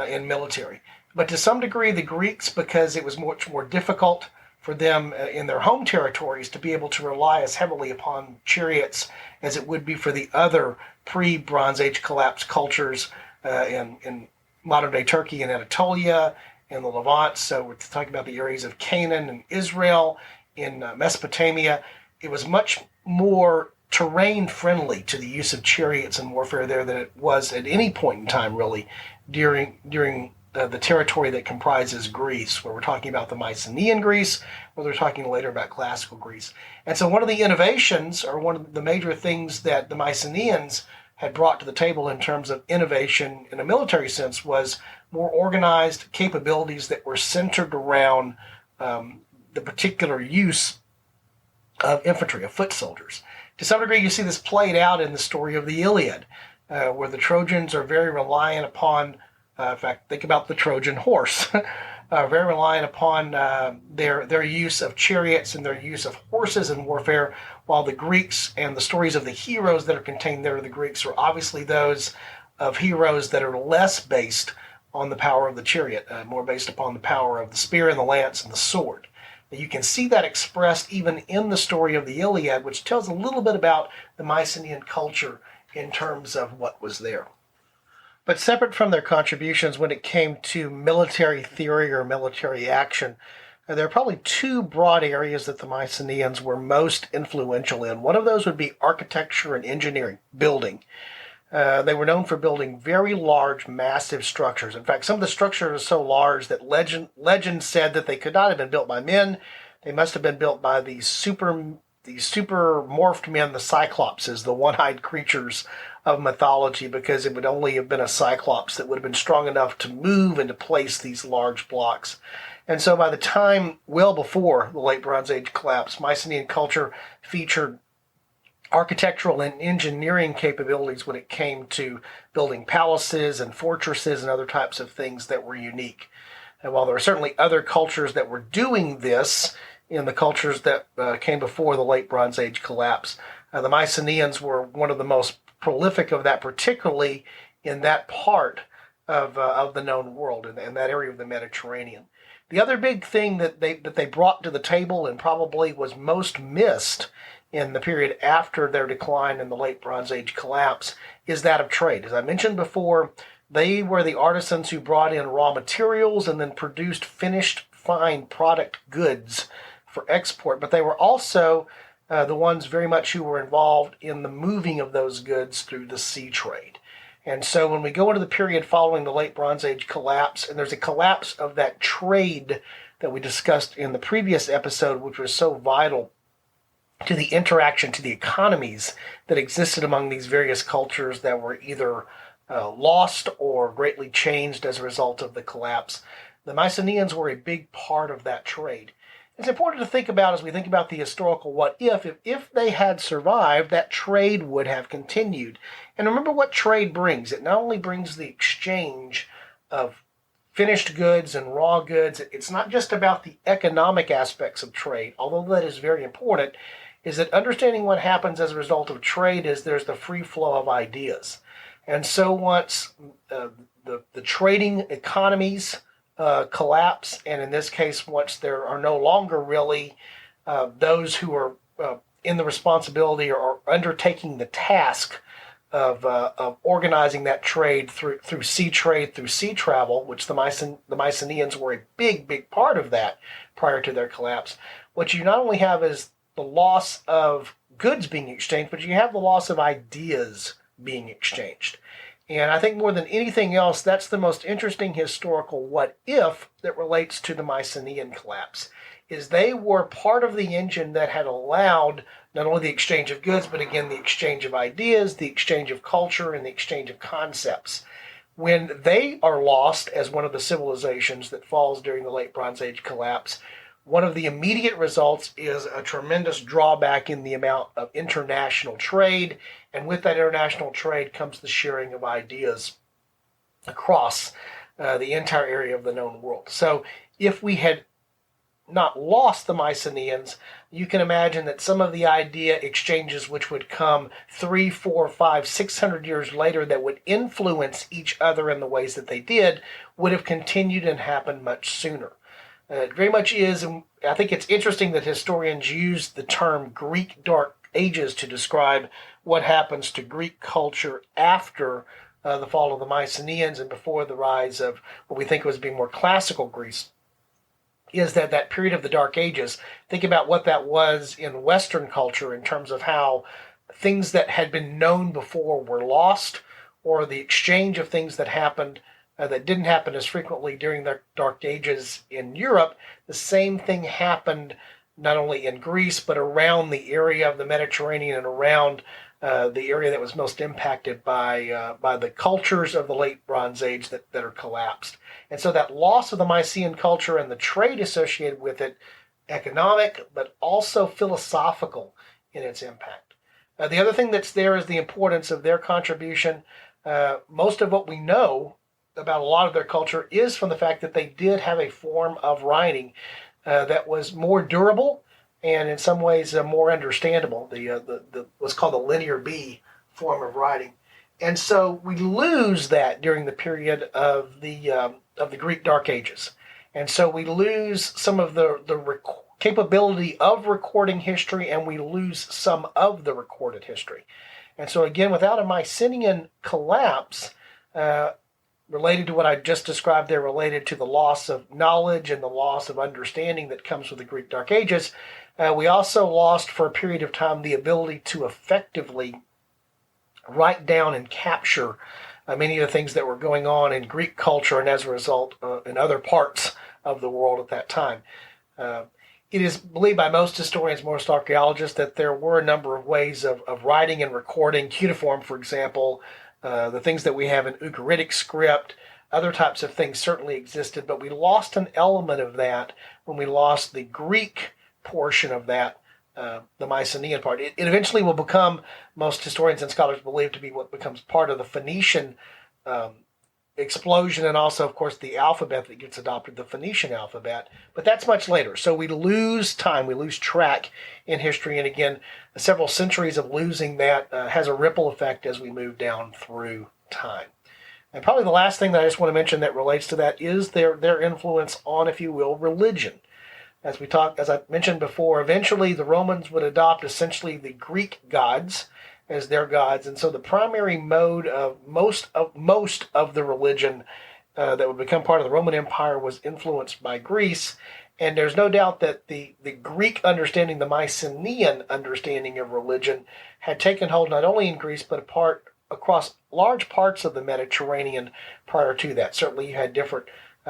in military. But to some degree, the Greeks, because it was much more difficult for them in their home territories to be able to rely as heavily upon chariots as it would be for the other pre-Bronze Age collapse cultures in modern-day Turkey and Anatolia and the Levant. So we're talking about the areas of Canaan and Israel, in Mesopotamia. It was much more terrain friendly to the use of chariots and warfare there than it was at any point in time, really, during the territory that comprises Greece, where we're talking about the Mycenaean Greece, where we're talking later about classical Greece. And so one of the innovations, or one of the major things that the Mycenaeans had brought to the table in terms of innovation in a military sense, was more organized capabilities that were centered around the particular use of infantry, of foot soldiers. To some degree, you see this played out in the story of the Iliad, where the Trojans are very reliant upon, in fact, think about the Trojan horse, very reliant upon their use of chariots and their use of horses in warfare, while the Greeks and the stories of the heroes that are contained there of the Greeks are obviously those of heroes that are less based on the power of the chariot, more based upon the power of the spear and the lance and the sword. You can see that expressed even in the story of the Iliad, which tells a little bit about the Mycenaean culture in terms of what was there. But separate from their contributions when it came to military theory or military action, there are probably two broad areas that the Mycenaeans were most influential in. One of those would be architecture and engineering, building. They were known for building very large, massive structures. In fact, some of the structures are so large that legend said that they could not have been built by men. They must have been built by these super morphed men, the Cyclopses, the one-eyed creatures of mythology, because it would only have been a Cyclops that would have been strong enough to move and to place these large blocks. And so by the time, well before the late Bronze Age collapse, Mycenaean culture featured architectural and engineering capabilities when it came to building palaces and fortresses and other types of things that were unique. And while there are certainly other cultures that were doing this in the cultures that came before the late Bronze Age collapse, the Mycenaeans were one of the most prolific of that, particularly in that part of the known world, in that area of the Mediterranean. The other big thing that they brought to the table, and probably was most missed in the period after their decline in the late Bronze Age collapse, is that of trade. As I mentioned before, they were the artisans who brought in raw materials and then produced finished, fine product goods for export, but they were also the ones very much who were involved in the moving of those goods through the sea trade. And so when we go into the period following the late Bronze Age collapse, and there's a collapse of that trade that we discussed in the previous episode, which was so vital to the interaction, to the economies that existed among these various cultures that were either lost or greatly changed as a result of the collapse. The Mycenaeans were a big part of that trade. It's important to think about, as we think about the historical what if they had survived, that trade would have continued. And remember what trade brings. It not only brings the exchange of finished goods and raw goods, it's not just about the economic aspects of trade, although that is very important, is that understanding what happens as a result of trade is there's the free flow of ideas. And so once the trading economies collapse, and in this case, once there are no longer really those who are in the responsibility or undertaking the task of organizing that trade through sea trade, through sea travel, which the Mycenaeans were a big part of that prior to their collapse, what you not only have is the loss of goods being exchanged, but you have the loss of ideas being exchanged. And I think more than anything else, that's the most interesting historical what if that relates to the Mycenaean collapse, is they were part of the engine that had allowed not only the exchange of goods, but again, the exchange of ideas, the exchange of culture, and the exchange of concepts. When they are lost as one of the civilizations that falls during the late Bronze Age collapse, one of the immediate results is a tremendous drawback in the amount of international trade, and with that international trade comes the sharing of ideas across the entire area of the known world. So if we had not lost the Mycenaeans, you can imagine that some of the idea exchanges which would come 300, 400, 500, 600 years later that would influence each other in the ways that they did would have continued and happened much sooner. It very much is, and I think it's interesting that historians use the term Greek Dark Ages to describe what happens to Greek culture after the fall of the Mycenaeans and before the rise of what we think was being more classical Greece. is that period of the Dark Ages, think about what that was in Western culture in terms of how things that had been known before were lost, or the exchange of things that happened that didn't happen as frequently during the Dark Ages in Europe. The same thing happened not only in Greece, but around the area of the Mediterranean and around the area that was most impacted by the cultures of the late Bronze Age that are collapsed. And so that loss of the Mycenaean culture and the trade associated with it, economic, but also philosophical in its impact. The other thing that's there is the importance of their contribution. Most of what we know about a lot of their culture is from the fact that they did have a form of writing that was more durable and in some ways more understandable. The what's called the Linear B form of writing, and so we lose that during the period of the Greek Dark Ages, and so we lose some of the capability of recording history, and we lose some of the recorded history. And so again, without a Mycenaean collapse, related to what I just described there, related to the loss of knowledge and the loss of understanding that comes with the Greek Dark Ages, we also lost for a period of time the ability to effectively write down and capture many of the things that were going on in Greek culture and as a result in other parts of the world at that time. It is believed by most historians, most archaeologists, that there were a number of ways of writing and recording, cuneiform, for example, the things that we have in Ugaritic script, other types of things certainly existed, but we lost an element of that when we lost the Greek portion of that, the Mycenaean part. It eventually will become, most historians and scholars believe, to be what becomes part of the Phoenician explosion, and also, of course, the alphabet that gets adopted, the Phoenician alphabet. But that's much later. So we lose time, we lose track in history. And again, several centuries of losing that has a ripple effect as we move down through time. And probably the last thing that I just want to mention that relates to that is their influence on, if you will, religion. As I mentioned before, eventually the Romans would adopt essentially the Greek gods as their gods, and so the primary mode of most of the religion that would become part of the Roman Empire was influenced by Greece. And there's no doubt that the Greek understanding, the Mycenaean understanding of religion, had taken hold not only in Greece but across large parts of the Mediterranean prior to that. Certainly you had different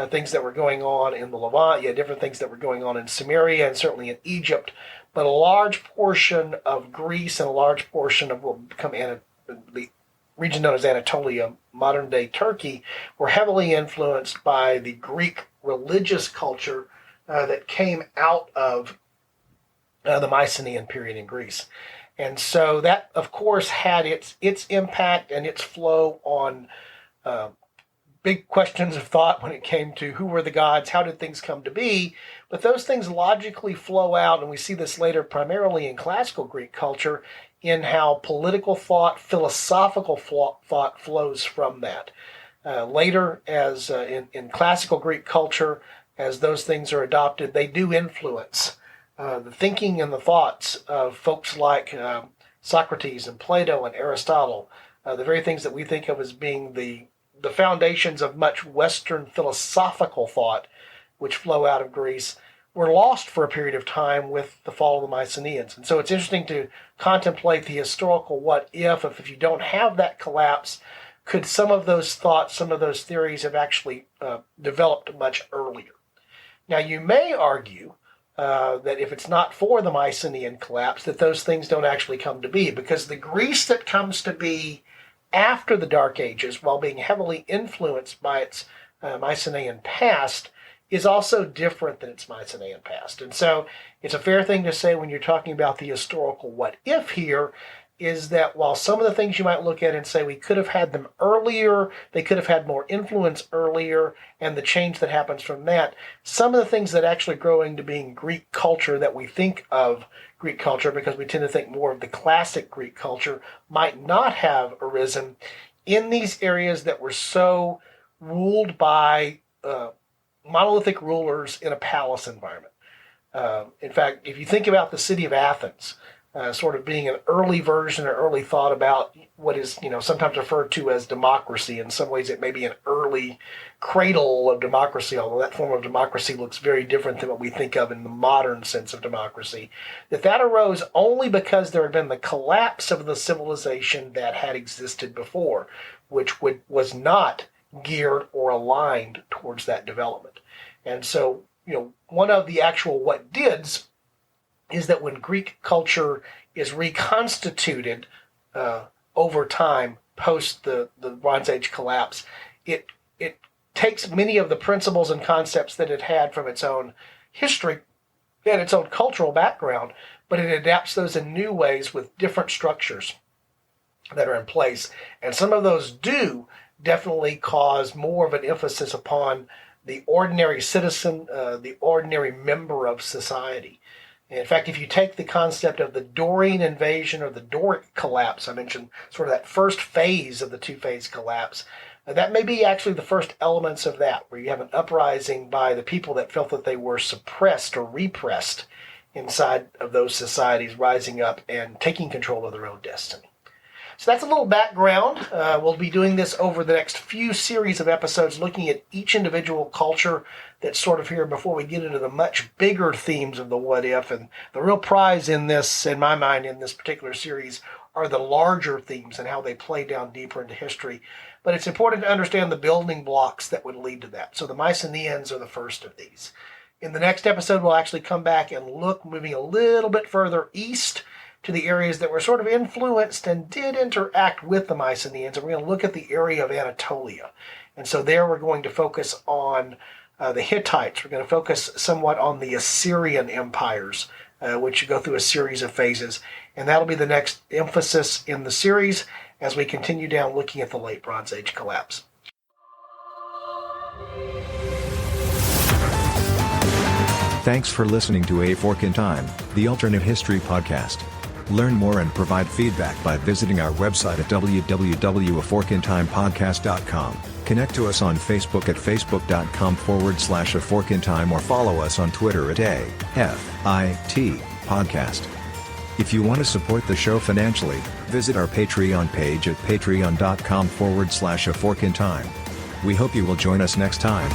things that were going on in the Levant, you had different things that were going on in Samaria and certainly in Egypt, but a large portion of Greece and a large portion of what would become the region known as Anatolia, modern-day Turkey, were heavily influenced by the Greek religious culture that came out of the Mycenaean period in Greece. And so that, of course, had its impact and its flow on big questions of thought when it came to who were the gods, how did things come to be. But those things logically flow out, and we see this later primarily in classical Greek culture, in how political thought, philosophical thought flows from that. Later, as in classical Greek culture, as those things are adopted, they do influence the thinking and the thoughts of folks like Socrates and Plato and Aristotle, the very things that we think of as being the foundations of much Western philosophical thought, which flow out of Greece, were lost for a period of time with the fall of the Mycenaeans. And so it's interesting to contemplate the historical what if you don't have that collapse, could some of those thoughts, some of those theories have actually developed much earlier. Now, you may argue that if it's not for the Mycenaean collapse, that those things don't actually come to be, because the Greece that comes to be after the Dark Ages, while being heavily influenced by its Mycenaean past, is also different than its Mycenaean past. And so it's a fair thing to say when you're talking about the historical what if here, is that while some of the things you might look at and say we could have had them earlier, they could have had more influence earlier, and the change that happens from that, some of the things that actually grow into being Greek culture that we think of Greek culture, because we tend to think more of the classic Greek culture, might not have arisen in these areas that were so ruled by monolithic rulers in a palace environment. In fact, if you think about the city of Athens, sort of being an early version or early thought about what is, sometimes referred to as democracy. In some ways, it may be an early cradle of democracy, although that form of democracy looks very different than what we think of in the modern sense of democracy. That arose only because there had been the collapse of the civilization that had existed before, which was not geared or aligned towards that development. And so, one of the actual what dids is that when Greek culture is reconstituted over time post the Bronze Age collapse, it takes many of the principles and concepts that it had from its own history and its own cultural background, but it adapts those in new ways with different structures that are in place. And some of those do definitely cause more of an emphasis upon the ordinary citizen, the ordinary member of society. In fact, if you take the concept of the Dorian invasion or the Doric collapse, I mentioned sort of that first phase of the two-phase collapse, that may be actually the first elements of that, where you have an uprising by the people that felt that they were suppressed or repressed inside of those societies, rising up and taking control of their own destiny. So that's a little background. We'll be doing this over the next few series of episodes, looking at each individual culture that's sort of here before we get into the much bigger themes of the what if. And the real prize in this, in my mind, in this particular series, are the larger themes and how they play down deeper into history. But it's important to understand the building blocks that would lead to that. So the Mycenaeans are the first of these. In the next episode, we'll actually come back and look, moving a little bit further east, to the areas that were sort of influenced and did interact with the Mycenaeans. And we're going to look at the area of Anatolia. And so there we're going to focus on the Hittites. We're going to focus somewhat on the Assyrian empires, which go through a series of phases. And that'll be the next emphasis in the series as we continue down looking at the late Bronze Age collapse. Thanks for listening to A Fork in Time, the alternate history podcast. Learn more and provide feedback by visiting our website at www.aforkintimepodcast.com. Connect to us on Facebook at facebook.com/aforkintime or follow us on Twitter at AFIT Podcast. If you want to support the show financially, visit our Patreon page at patreon.com/aforkintime. We hope you will join us next time.